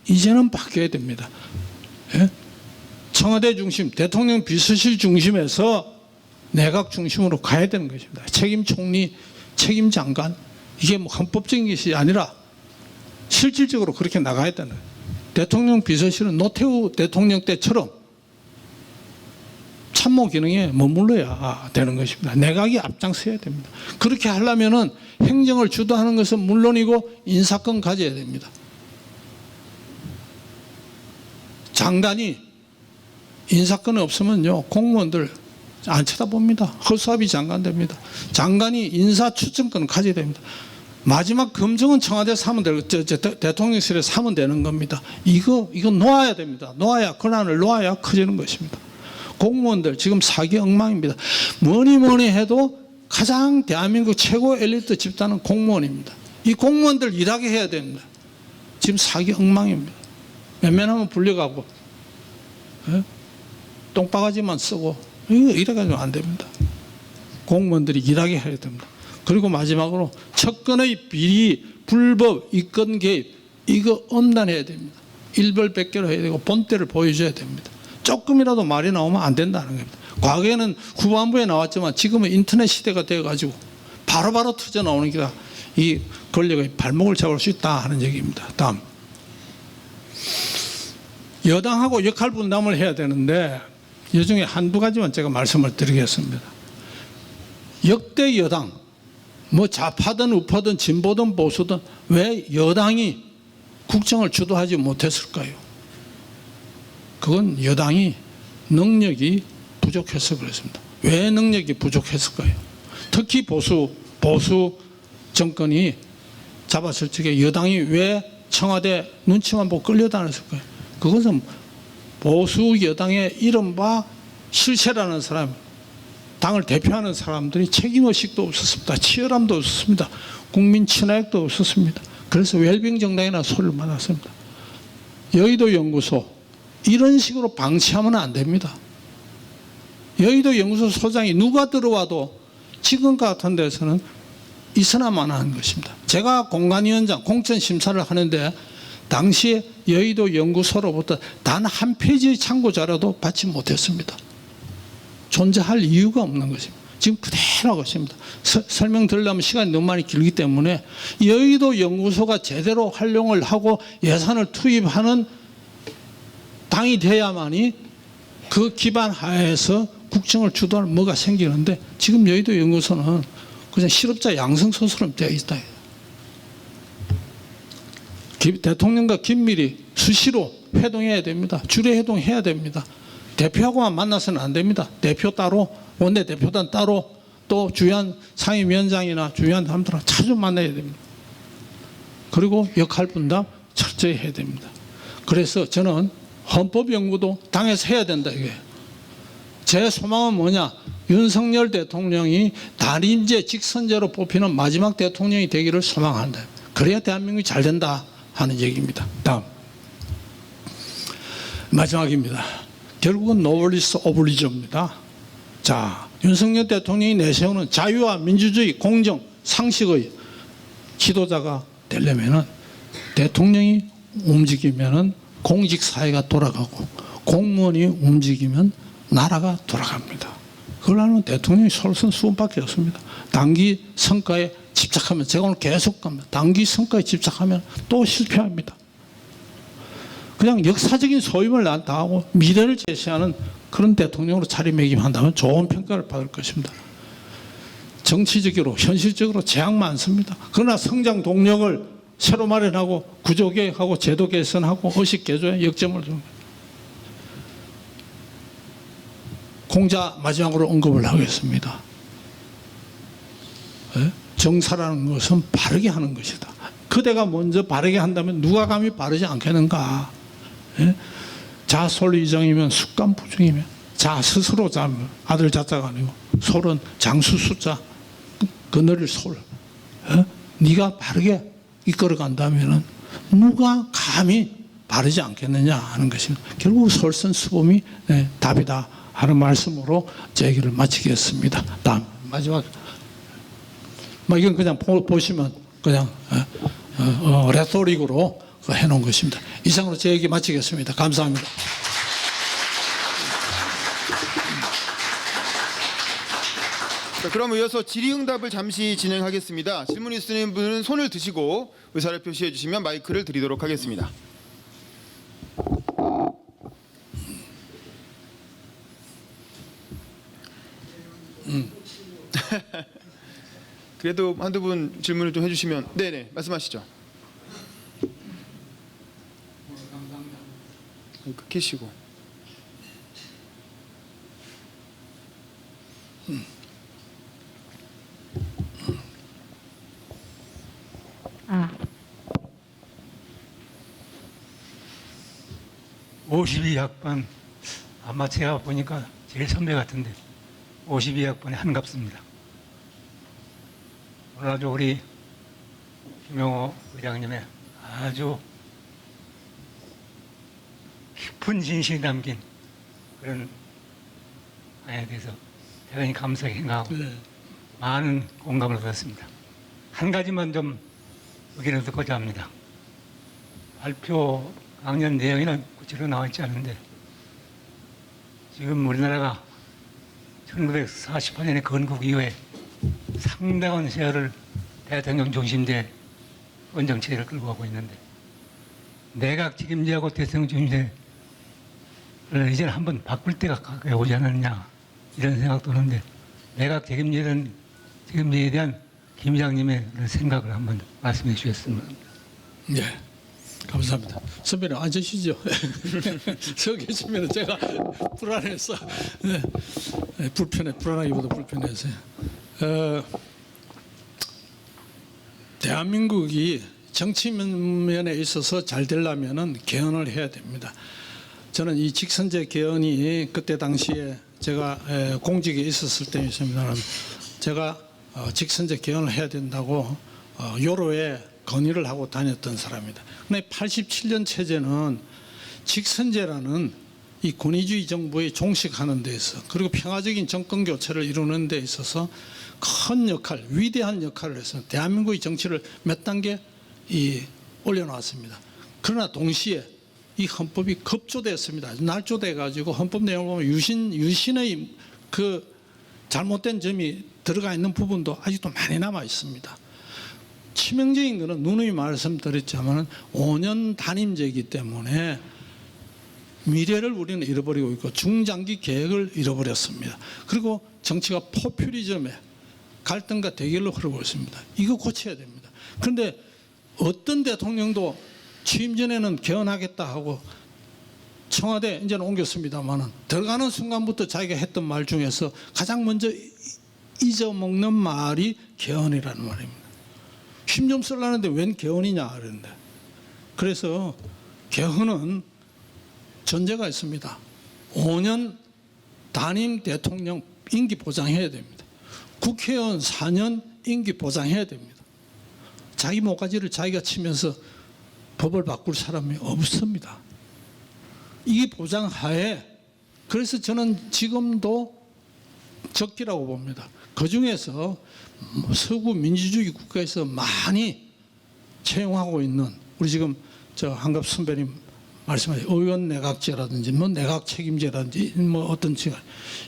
이제는 바뀌어야 됩니다. 예? 청와대 중심, 대통령 비서실 중심에서 내각 중심으로 가야 되는 것입니다. 책임 총리, 책임 장관, 이게 헌법적인 것이 아니라 실질적으로 그렇게 나가야 되는 거예요. 대통령 비서실은 노태우 대통령 때처럼 참모 기능에 머물러야 되는 것입니다. 내각이 앞장서야 됩니다. 그렇게 하려면은 행정을 주도하는 것은 물론이고 인사권 가져야 됩니다. 장관이 인사권이 없으면요, 공무원들 안 쳐다봅니다. 허수아비 장관 됩니다. 장관이 인사 추천권을 가져야 됩니다. 마지막 검증은 청와대에서 하면 되고 대통령실에서 하면 되는 겁니다. 이거 놓아야 됩니다. 권한을 놓아야 커지는 것입니다. 공무원들 지금 사기 엉망입니다. 뭐니 해도 가장 대한민국 최고 엘리트 집단은 공무원입니다. 이 공무원들 일하게 해야 됩니다. 지금 사기 엉망입니다. 웬만하면 불려가고 똥바가지만 쓰고 이래가지고 안 됩니다. 공무원들이 일하게 해야 됩니다. 그리고 마지막으로 측근의 비리, 불법, 이권 개입, 이거 엄단해야 됩니다. 일벌백계로 해야 되고 본때를 보여줘야 됩니다. 조금이라도 말이 나오면 안 된다는 겁니다. 과거에는 후반부에 나왔지만 지금은 인터넷 시대가 되어가지고 바로바로 터져 나오는 게 이 권력의 발목을 잡을 수 있다 하는 얘기입니다. 다음. 여당하고 역할 분담을 해야 되는데 이 중에 한두 가지만 제가 말씀을 드리겠습니다. 역대 여당, 좌파든 우파든 진보든 보수든 왜 여당이 국정을 주도하지 못했을까요? 그건 여당이 능력이 부족해서 그렇습니다. 왜 능력이 부족했을까요? 특히 보수 정권이 잡았을 적에 여당이 왜 청와대 눈치만 보고 끌려다녔을까요? 그것은 보수 여당의 이른바 실세라는 사람, 당을 대표하는 사람들이 책임의식도 없었습니다. 치열함도 없었습니다. 국민 친화력도 없었습니다. 그래서 웰빙 정당이나 소리를 받았습니다. 여의도 연구소 이런 식으로 방치하면 안 됩니다. 여의도 연구소 소장이 누가 들어와도 지금 같은 데서는 있어나만 하는 것입니다. 제가 공관위원장 공천심사를 하는데 당시에 여의도 연구소로부터 단 한 페이지의 참고 자료도 받지 못했습니다. 존재할 이유가 없는 것입니다. 지금 그대로 하고 있습니다. 설명드리려면 시간이 너무 많이 길기 때문에 여의도 연구소가 제대로 활용을 하고 예산을 투입하는 당이 돼야만이 그 기반 하에서 국정을 주도할 뭐가 생기는데 지금 여의도 연구소는 그냥 실업자 양성소처럼 되어 있다. 대통령과 긴밀히 수시로 회동해야 됩니다. 주례 회동해야 됩니다. 대표하고만 만나서는 안 됩니다. 대표 따로, 원내대표단 따로, 또 주요한 상임위원장이나 주요한 사람들하고 자주 만나야 됩니다. 그리고 역할 분담 철저히 해야 됩니다. 그래서 저는 헌법 연구도 당에서 해야 된다 이게. 제 소망은 뭐냐? 윤석열 대통령이 단임제 직선제로 뽑히는 마지막 대통령이 되기를 소망한다. 그래야 대한민국이 잘 된다 하는 얘기입니다. 다음. 마지막입니다. 결국은 노블리스 오블리주입니다. 자, 윤석열 대통령이 내세우는 자유와 민주주의, 공정, 상식의 지도자가 되려면은 대통령이 움직이면은 공직사회가 돌아가고 공무원이 움직이면 나라가 돌아갑니다. 그걸 하면 대통령이 솔선수범밖에 없습니다. 단기 성과에 집착하면, 제가 오늘 계속 갑니다. 단기 성과에 집착하면 또 실패합니다. 그냥 역사적인 소임을 당하고 미래를 제시하는 그런 대통령으로 자리매김한다면 좋은 평가를 받을 것입니다. 정치적으로 현실적으로 제약 많습니다. 그러나 성장 동력을 새로 마련하고 구조개혁하고 제도 개선하고 의식 개조에 역점을 줍니다. 공자 마지막으로 언급을 하겠습니다. 정사라는 것은 바르게 하는 것이다. 그대가 먼저 바르게 한다면 누가 감히 바르지 않겠는가. 자솔이정이면 숙간부중이면 자 스스로 자면 아들 자자가 아니고 솔은 장수 숫자 그늘을 솔. 네가 바르게 이끌어 간다면 누가 감히 바르지 않겠느냐 하는 것입니다. 결국 솔선수범이 답이다 하는 말씀으로 제 얘기를 마치겠습니다. 다음 마지막 이건 그냥 보시면 그냥 레토릭으로 해놓은 것입니다. 이상으로 제 얘기 마치겠습니다. 감사합니다. 자, 그럼 이어서 질의응답을 잠시 진행하겠습니다. 질문 있으신 분은 손을 드시고 의사를 표시해 주시면 마이크를 드리도록 하겠습니다. 그래도 한두 분 질문을 좀 해주시면. 네네, 말씀하시죠. 켜시고. 아. 52학번 아마 제가 보니까 제일 선배 같은데 52학번의 한갑수입니다. 오늘 아주 우리 김영호 의장님의 아주 깊은 진실이 담긴 그런 안에 대해서 대단히 감사하게 생각하고 많은 공감을 얻었습니다. 한 가지만 좀 의견을 듣고자 합니다. 발표 강연 내용에는 구체적으로 나와 있지 않은데 지금 우리나라가 1948년의 건국 이후에 상당한 세월을 대통령 중심제 원정체제를 끌고 가고 있는데 내각 책임제하고 대통령 중심제를 이제는 한번 바꿀 때가 가까이 오지 않았느냐 이런 생각도 드는데 내각 책임제에 대한 김 의장님의 그런 생각을 한번 말씀해 주셨습니다. 네, 감사합니다. 선배님 앉으시죠. 서 계시면 제가 불안해서 불안하기보다 불편해서요. 대한민국이 정치 면에 있어서 잘 되려면은 개헌을 해야 됩니다. 저는 이 직선제 개헌이 그때 당시에 제가 공직에 있었을 때였습니다. 제가 직선제 개헌을 해야 된다고 요로에 건의를 하고 다녔던 사람입니다. 그런데 87년 체제는 직선제라는 이 권위주의 정부의 종식하는 데 있어 그리고 평화적인 정권 교체를 이루는 데 있어서 큰 역할, 위대한 역할을 해서 대한민국의 정치를 몇 단계 올려놨습니다. 그러나 동시에 이 헌법이 급조됐습니다. 날조돼 가지고 헌법 내용을 보면 유신의 그 잘못된 점이 들어가 있는 부분도 아직도 많이 남아 있습니다. 치명적인 것은 누누이 말씀드렸지만 5년 단임제이기 때문에 미래를 우리는 잃어버리고 있고 중장기 계획을 잃어버렸습니다. 그리고 정치가 포퓰리즘에 갈등과 대결로 흐르고 있습니다. 이거 고쳐야 됩니다. 그런데 어떤 대통령도 취임 전에는 개헌하겠다 하고 청와대 이제는 옮겼습니다만 들어가는 순간부터 자기가 했던 말 중에서 가장 먼저 잊어먹는 말이 개헌이라는 말입니다. 힘 좀 쓰려는데 웬 개헌이냐 그러는데 그래서 개헌은 전제가 있습니다. 5년 단임 대통령 임기 보장해야 됩니다. 국회의원 4년 임기 보장해야 됩니다. 자기 목가지를 자기가 치면서 법을 바꿀 사람이 없습니다. 이 보장하에 그래서 저는 지금도 적기라고 봅니다. 그중에서 서구 민주주의 국가에서 많이 채용하고 있는 우리 지금 저 한갑 선배님 말씀하신 의원 내각제라든지 뭐 내각 책임제라든지 뭐 어떤 지가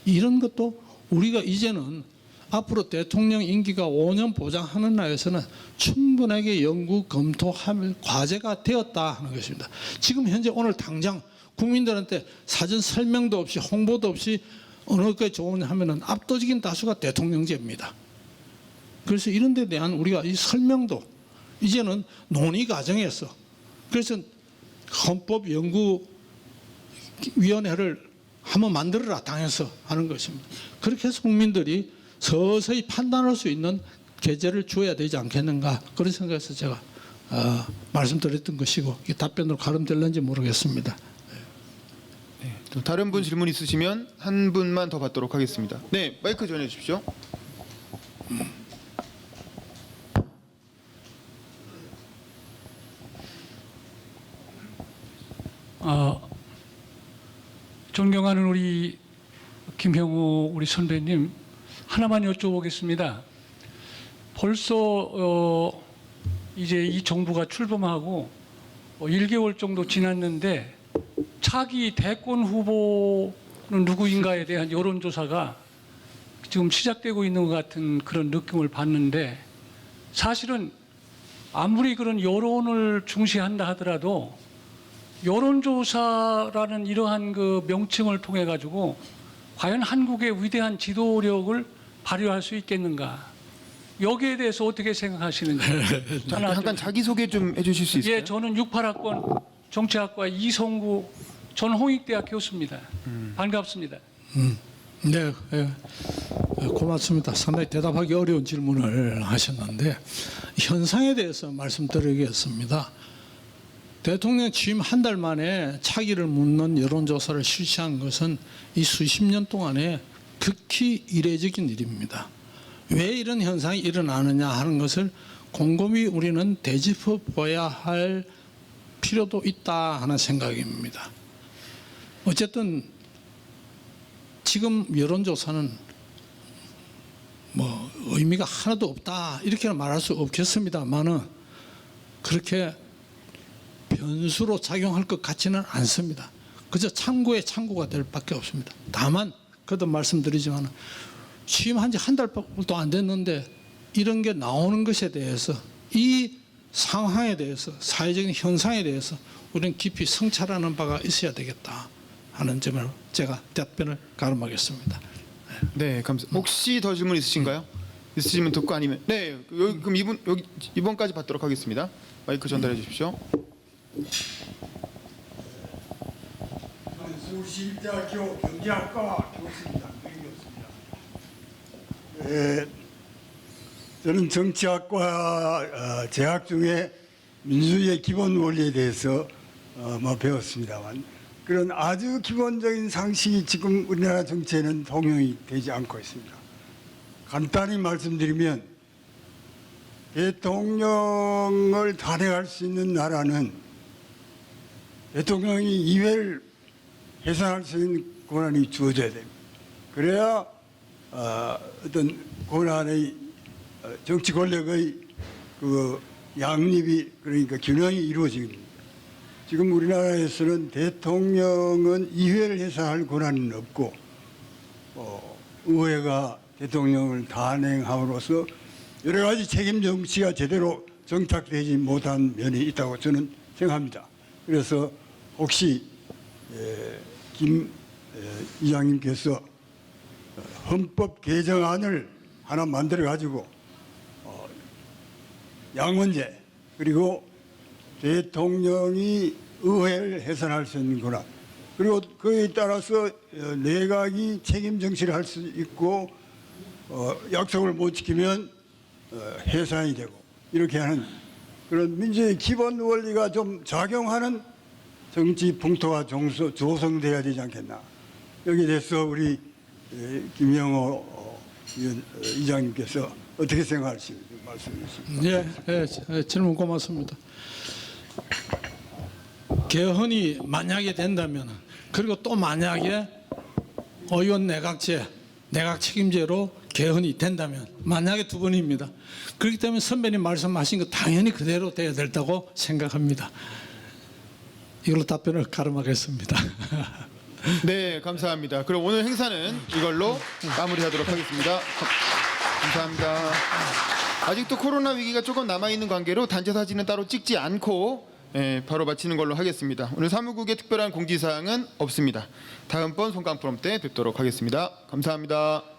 이런 것도 우리가 이제는 앞으로 대통령 임기가 5년 보장하는 나라에서는 충분하게 연구 검토할 과제가 되었다 하는 것입니다. 지금 현재 오늘 당장 국민들한테 사전 설명도 없이 홍보도 없이 어느 게 좋으냐 하면은 압도적인 다수가 대통령제입니다. 그래서 이런 데 대한 우리가 이 설명도 이제는 논의 과정에서 그래서 헌법연구위원회를 한번 만들어라 당해서 하는 것입니다. 그렇게 해서 국민들이 서서히 판단할 수 있는 계제를 줘야 되지 않겠는가 그런 생각에서 제가 말씀드렸던 것이고 이 답변으로 가름될는지 모르겠습니다. 또 다른 분 질문 있으시면 한 분만 더 받도록 하겠습니다. 네, 마이크 전해 주십시오. 존경하는 우리 김형우 우리 선배님 하나만 여쭤보겠습니다. 벌써 이제 이 정부가 출범하고 1개월 정도 지났는데 차기 대권 후보는 누구인가에 대한 여론조사가 지금 시작되고 있는 것 같은 그런 느낌을 받는데 사실은 아무리 그런 여론을 중시한다 하더라도 여론조사라는 이러한 그 명칭을 통해 가지고 과연 한국의 위대한 지도력을 발휘할 수 있겠는가? 여기에 대해서 어떻게 생각하시는지. 잠깐 자기소개 좀 해주실 수 있을까요? 예, 저는 68학번 정치학과 이성구 전 홍익대학 교수입니다. 반갑습니다. 네, 고맙습니다. 상당히 대답하기 어려운 질문을 하셨는데 현상에 대해서 말씀드리겠습니다. 대통령 취임 한 달 만에 차기를 묻는 여론조사를 실시한 것은 이 수십 년 동안에 극히 이례적인 일입니다. 왜 이런 현상이 일어나느냐 하는 것을 곰곰이 우리는 되짚어 봐야 할 필요도 있다 하는 생각입니다. 어쨌든 지금 여론조사는 뭐 의미가 하나도 없다 이렇게는 말할 수 없겠습니다만은 그렇게 변수로 작용할 것 같지는 않습니다. 그저 참고의 참고가 될 밖에 없습니다. 다만 그도 말씀드리지만 취임한 지 한 달도 안 됐는데 이런 게 나오는 것에 대해서 이 상황에 대해서 사회적인 현상에 대해서 우리는 깊이 성찰하는 바가 있어야 되겠다 하는 점을 제가 답변을 가름하겠습니다. 네, 감사합니다. 혹시 더 질문 있으신가요? 있으시면 듣고 아니면 네, 여기, 그럼 이번까지 받도록 하겠습니다. 마이크 전달해 주십시오. 저는 서울시립대학교 경제학과 교수입니다. 저는 정치학과 재학 중에 민주주의의 기본 원리에 대해서 배웠습니다만 그런 아주 기본적인 상식이 지금 우리나라 정치에는 통용이 되지 않고 있습니다. 간단히 말씀드리면 대통령을 탄핵할 수 있는 나라는 대통령이 이회를 해산할 수 있는 권한이 주어져야 됩니다. 그래야 어떤 권한의 정치 권력의 그 양립이 그러니까 균형이 이루어집니다. 지금 우리나라에서는 대통령은 이회를 해산할 권한은 없고 의회가 대통령을 단행함으로써 여러 가지 책임 정치가 제대로 정착되지 못한 면이 있다고 저는 생각합니다. 그래서 혹시 김 이장님께서 헌법 개정안을 하나 만들어 가지고 양원제 그리고 대통령이 의회를 해산할 수 있는 거나 그리고 그에 따라서 내각이 책임 정치를 할 수 있고 약속을 못 지키면 해산이 되고 이렇게 하는 그런 민주의 기본 원리가 좀 작용하는 정치 풍토가 조성돼야 되지 않겠나. 여기에 대해서 우리 김영호 이장님께서 어떻게 생각하시는지 말씀해 주십시오. 예, 질문 고맙습니다. 개헌이 만약에 된다면 그리고 또 만약에 의원 내각제, 내각 책임제로 개헌이 된다면 만약에 두 번입니다. 그렇기 때문에 선배님 말씀하신 거 당연히 그대로 돼야 된다고 생각합니다. 이걸로 답변을 가름하겠습니다. 네, 감사합니다. 그럼 오늘 행사는 이걸로 마무리하도록 하겠습니다. 감사합니다. 아직도 코로나 위기가 조금 남아있는 관계로 단체 사진은 따로 찍지 않고 바로 마치는 걸로 하겠습니다. 오늘 사무국의 특별한 공지사항은 없습니다. 다음번 송강 포럼 때 뵙도록 하겠습니다. 감사합니다.